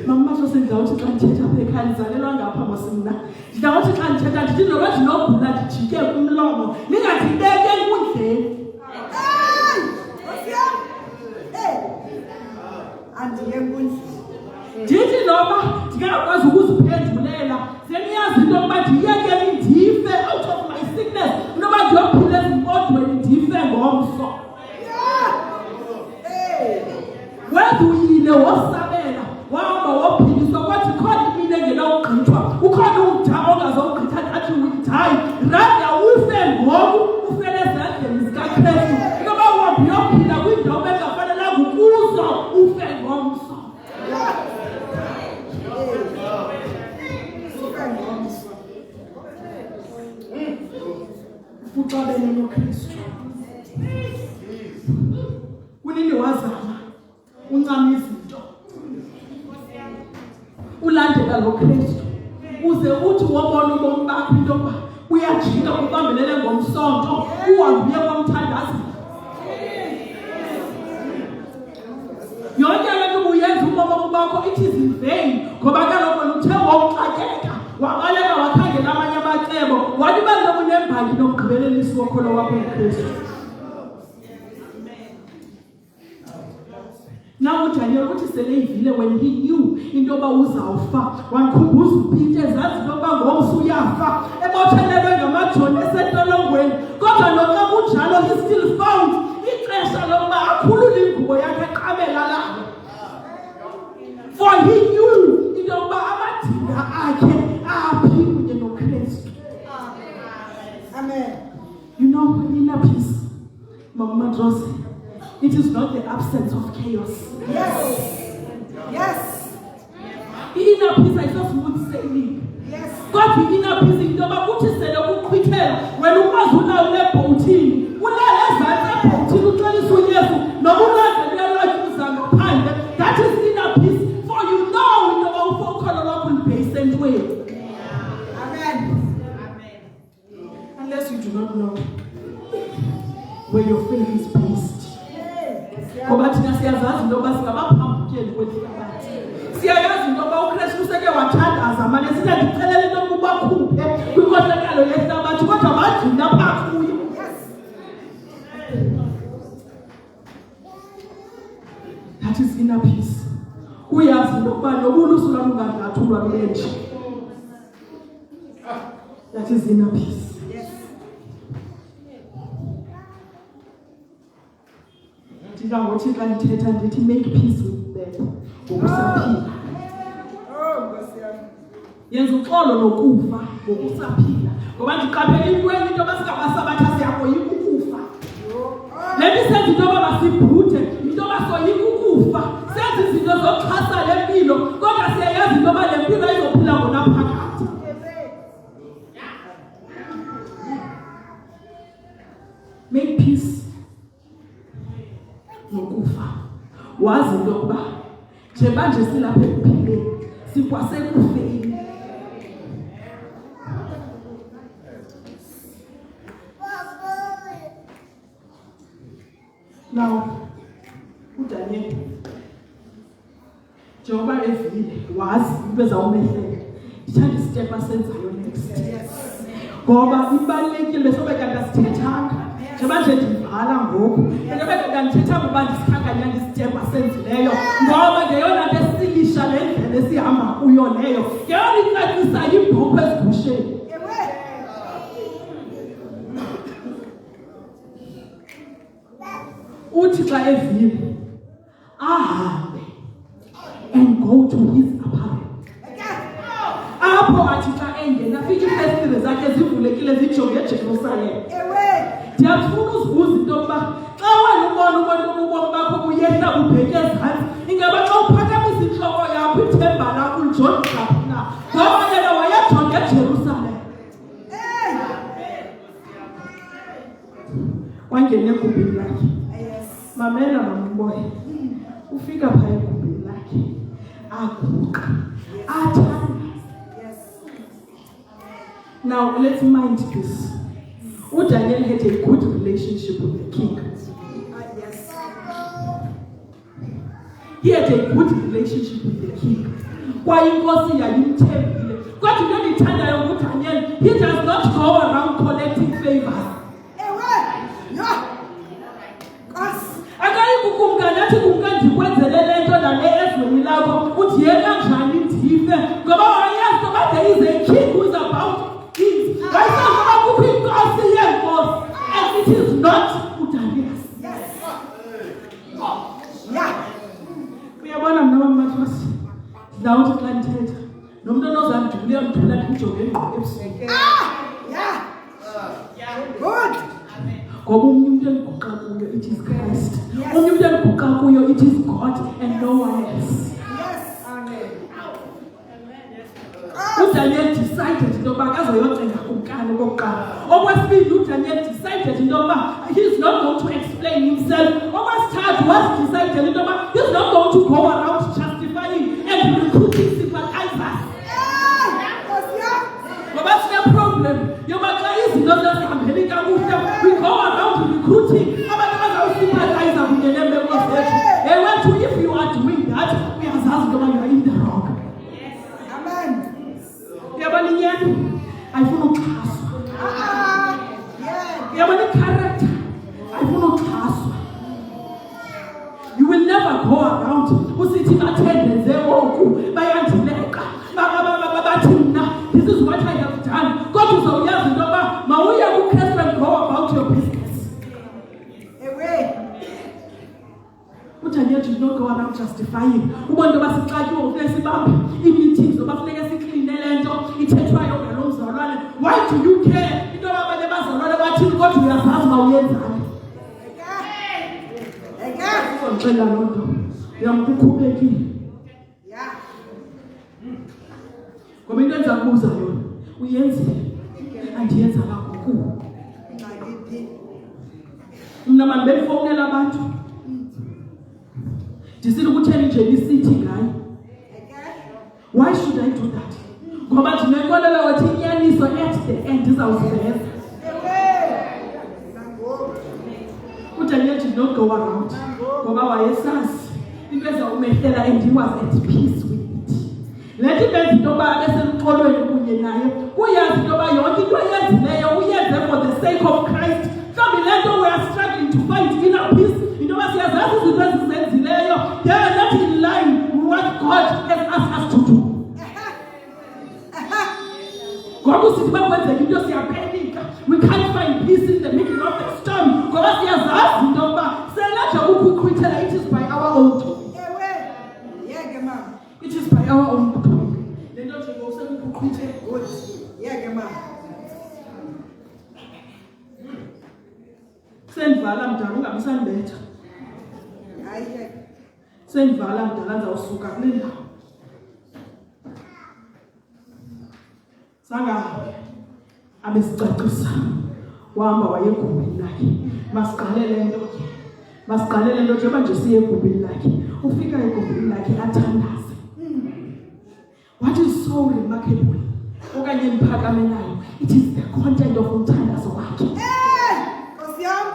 Mama matsho sendawuthi xa ndithetha apha ekhaya ndizalelwa ngapha masimna. Ndidawuthi xa ndithetha ndithi noba ndinogula ndijike kumlomo ningandibeke enkundleni. Ndithi noba ndingakwazi ukuziphendulela seniyazi into yokuba ndiyekele ndife out of my sickness noba ndiyophila ezimpondweni ndife ngomso. Wenza uyile wosabela wahamba wophiliswa kwathi khona imini engenawugqithwa ukhona umda ongazogqitha that you will die. Rather ufe ngoku ufele ezandleni zikaKristu noba uhambe uyophila kwindawo bengafanelanga ukuzo ufe ngomso. Uxabene noKristu. Kunini wazama uncama izinto ulandela lo Kristu uze uthi wobona ubomi bakho into yokuba uyajika ubambelele ngomsonto uhambe kwamthandazi. Yonke le nto uyenza ubomi bakho it is in vain ngoba kaloku wena uthe wawuxakeka wabaleka wakhangela amanye amacebo waliba nokunembali nomgqibelelisi wokholo wakho uKristu. Now uDaniel uthi seleyivile when he knew into yoba uzawufa wankhumbuza uPeter ezazi into yoba ngomso uyafa ebothelelwe ngamajoni esentolongweni kodwa noxa kunjalo he still found ixesha lokuba akhulule ingubo yakhe eqabela labo. For he knew into yokuba amadinga akhe aphi kunye noKristu. Amen. You know, inner peace, Mama Madrose, it is not the absence of chaos.
Yes. Yes.
Inner peace is not smooth sailing.
Yes.
God be inner peace in the Bible said ukukhwithela wena ukwazi ulawula ebhotini ulala ezantsi ebhotini uxolisa uYesu noba ulandelela uza ngaphandle. That is inner peace, for you know into yoba ukholo lwakho lubhekise entweni.
Amen.
Unless you do not know where your faith is based. Ngoba thina siyazazi into yoba singabaphambukeli kwelihlabathi. Siyayazi into yoba uKristu useke wathandaza mane sithi ndixelele into yokuba bakhuphe kwinkohlakalo yehlabathi kodwa bagcina phaa kuyo. That is inner peace. Uyazi ukuba nobuluso lwalungathulwa lwenje. That is inner peace. Ngokuthi xa ndithetha ndithi make peace with them. Ngokusaphila. Yenza uxolo nokufa ngokusaphila. Ngoba ndiqaphela intweni into basikabasabatha siyakoyika ukufa. Le misenzi into basibhuthe, into basoyika ukufa. Senze izinto zokuxhasa le mpilo, kodwa siyayazi into le mpilo izophila ngona phakathi. Make peace nokufa. Wazi into yokuba njengoba nje silapha ekuphileni sikwasekufeni. Now, uDaniel njengoba evile wazi into ezawumehlela. Ndithanda istep asenzayo next. Ngoba ibalulekile sobe kanti sithethanga. Njengoba nje ndivala ngoku. Njengoba kanti ndithetha ukuba ndisikhankanya ndisitep asenzileyo. Ngoba ngeyona nto esilisha le ndlela esihamba kuyo leyo. Ngeyona icacisa ibhokhwe ezigusheni. Uthi xa evile ahambe and go to his apartment. Apho athi xa engena afike iifestire zakhe zivulekile zijonge eJerusalem. Ndiyafuna uzibuza into yokuba xa wena ubona ubomi bakho buyehla bubheke ezantsi, ingaba xa uphakamisa intloko yakho ithemba lakho ulijonge ngaphi na? Ngoba yena wayejonge eJerusalem. Wangena egumbini lakhe. Mamela mamboy. Ufika phaa egumbini lakhe. Aguqa. Athanda. Now let's mind this. Daniel had a good relationship with the king. He had a good relationship with the king. Why inkosi yayimthembile. Kodwa into endiyithandayo nguDaniel, he does not go around collecting favors. Akayi kukumkani athi kumkani ndikwenzele le nto nale ezweni lakho uthi yena njani ndife ngoba wayazi ukuba there is a king who is about kings. Wayesazi ukuba kukho inkosi yeenkosi and it is not uDaniel. Uyabona mna mamathwasi ndawuthi xa ndithetha nomntu onozandiduleyo ndidula ndimjonge engqondo ebusuku. Good. Ngoba umnye umntu endiguqa kuyo it is Christ. Umnye umntu endiguqa kuyo it is God and no one else. uDaniel decided into yoba akazoyocela kumkani okokuqala. Okwesibili uDaniel decided into yoba he's not going to explain himself. Okwesithathu was decided into yoba he's not going to go around justifying and recruiting sympathizers. Ngoba sine-problem yoba xa izinto zezihambeli kakuhle we go around recruiting abantu abazawusympathize kunye neemeko zethu. Ewethu if you are doing that uyazazi into yoba you are in the wrong. Uyabona inyani ayifuna ukuxhaswa. Uyabona i-character ayifuna ukuxhaswa. You will never go around usithi bathendenze oku bayandileka bathi mna this is what I have done. Kodwa uzawuyazi into yoba mawuye kuKristu and go about your business. uDaniel did not go around justifying. Ubona into yoba sixatywe kufuneka sibambe ii-meetings zoba funeka sikline le nto ithethwayo ngalo mzalwane. Why do you care into yoba abanye abazalwane bathini kodwa uyazazi uba uyenzani? Uzondixelela loo nto uyamkukhubekile. Ngoba into endiza kubuza yona uyenzile andiyenzanga ngoku. Mna mani bendifowunela abantu ndisithi kutheni nje isithi ngayo. Why should I do that? Ngoba ndinenkolelo othi inyaniso at the end izawuziveza. uDaniel did not go around ngoba wayesazi into ezawumehlela and he was at peace with it. Lethi benza into yoba abesemxolweni kunye naye uyazi into yoba yonke into eyenzileyo uyenze for the sake of Christ. So
mhlawumbi le nto we are struggling to find inner peace into yoba siyazazi izinto ezizenzileyo they are not in line with what God has asked us to do. Ngoba usithi bakwenzeka into siyapanika, we can't find peace in the middle of the storm ngoba siyazazi into yokuba selaja ukukhwithela it is by our own doing.
Yeke mama.
It is by our own doing. Le nto nje ngokusekukhwithela
Good. Yeke mama.
sendivala mdala ungabisandibetha.
Hayi ke.
Sendivala mdala ndizawusuka kule ndawo. Sangahambe abesicacisa wahamba wayegubhini lakhe masiqalele nto ke masiqalele nto njengoba nje siye egubhini lakhe ufika egubhini lakhe athandaze. What is so remarkable okanye endiphakamelayo it is the content of umthandazo wakhe.
Nkosi yam.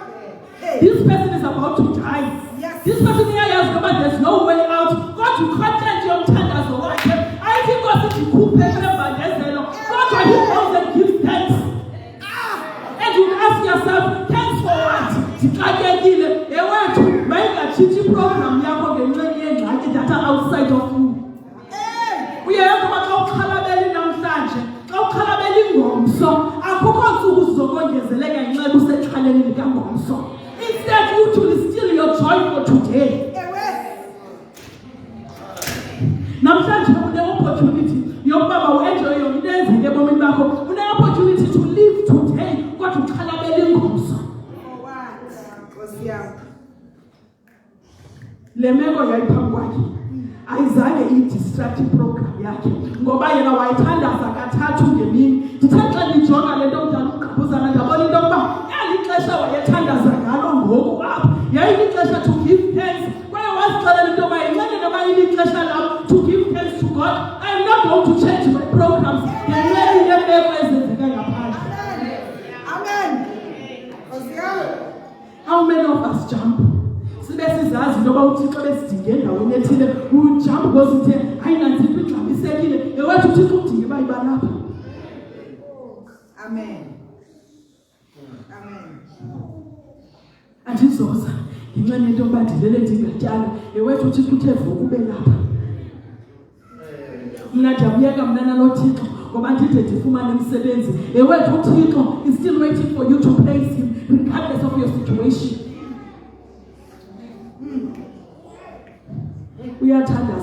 This person is about to die.
Yes.
This person here has come and there's no way out. God to content yomthandazo wakhe. I think God is ikhuphe ebandezelo. God he knows and gives thanks. And you ask yourself, thanks for what? Ndixakekile ewethu mayingatshintshi iprogram yakho ngenxeni yeengxaki that are outside of you. Uyayazi uba xa ukhalabela namhlanje xa ukhalabela ingomso akukho ntsuku zizokongezeleka ngenxa usexhaleni likangomso. Instead you to steal your joy for today. Namhlanje une-opportunity yokuba mawuenjoye yona into eyenzeke ebomini bakho. Une-opportunity to live today kodwa ukhalabela ingomso.
Nkosi yam.
Le meko yayiphambi kwakhe ayizange iyi-distract program yakhe ngoba yena wayithandaza kathathu ngemini. Ndithatha xa ndijonga le nto mdala ugqabuzana ndabona into yokuba elixesha wayethandaza ngalo ngoku apha yayilixesha to give thanks kwaye wazixelela into yoba yinxele noba ilixesha lam to give thanks to God. I am not going to change my programs ngenxa yeemeko ezenzeka ngaphandle.
Amen. Nkosi yam.
How many of us jump? Sibe sizazi into yoba uThixo besidinge endaweni ethile ujump because uthe hayi nantsiphi ixabisekile ewethu uThixo udinge uba ibalapha.
Amen. Amen.
Andizoza ngenxa yento yoba ndilele ndingatyala ewethu uThixo uthe vuka ube lapha. Mna ndiyamyeka mna nalo Thixo ngoba ndide ndifumane umsebenzi ewethu uThixo is still waiting for you to praise him regardless of your situation. Uyathanda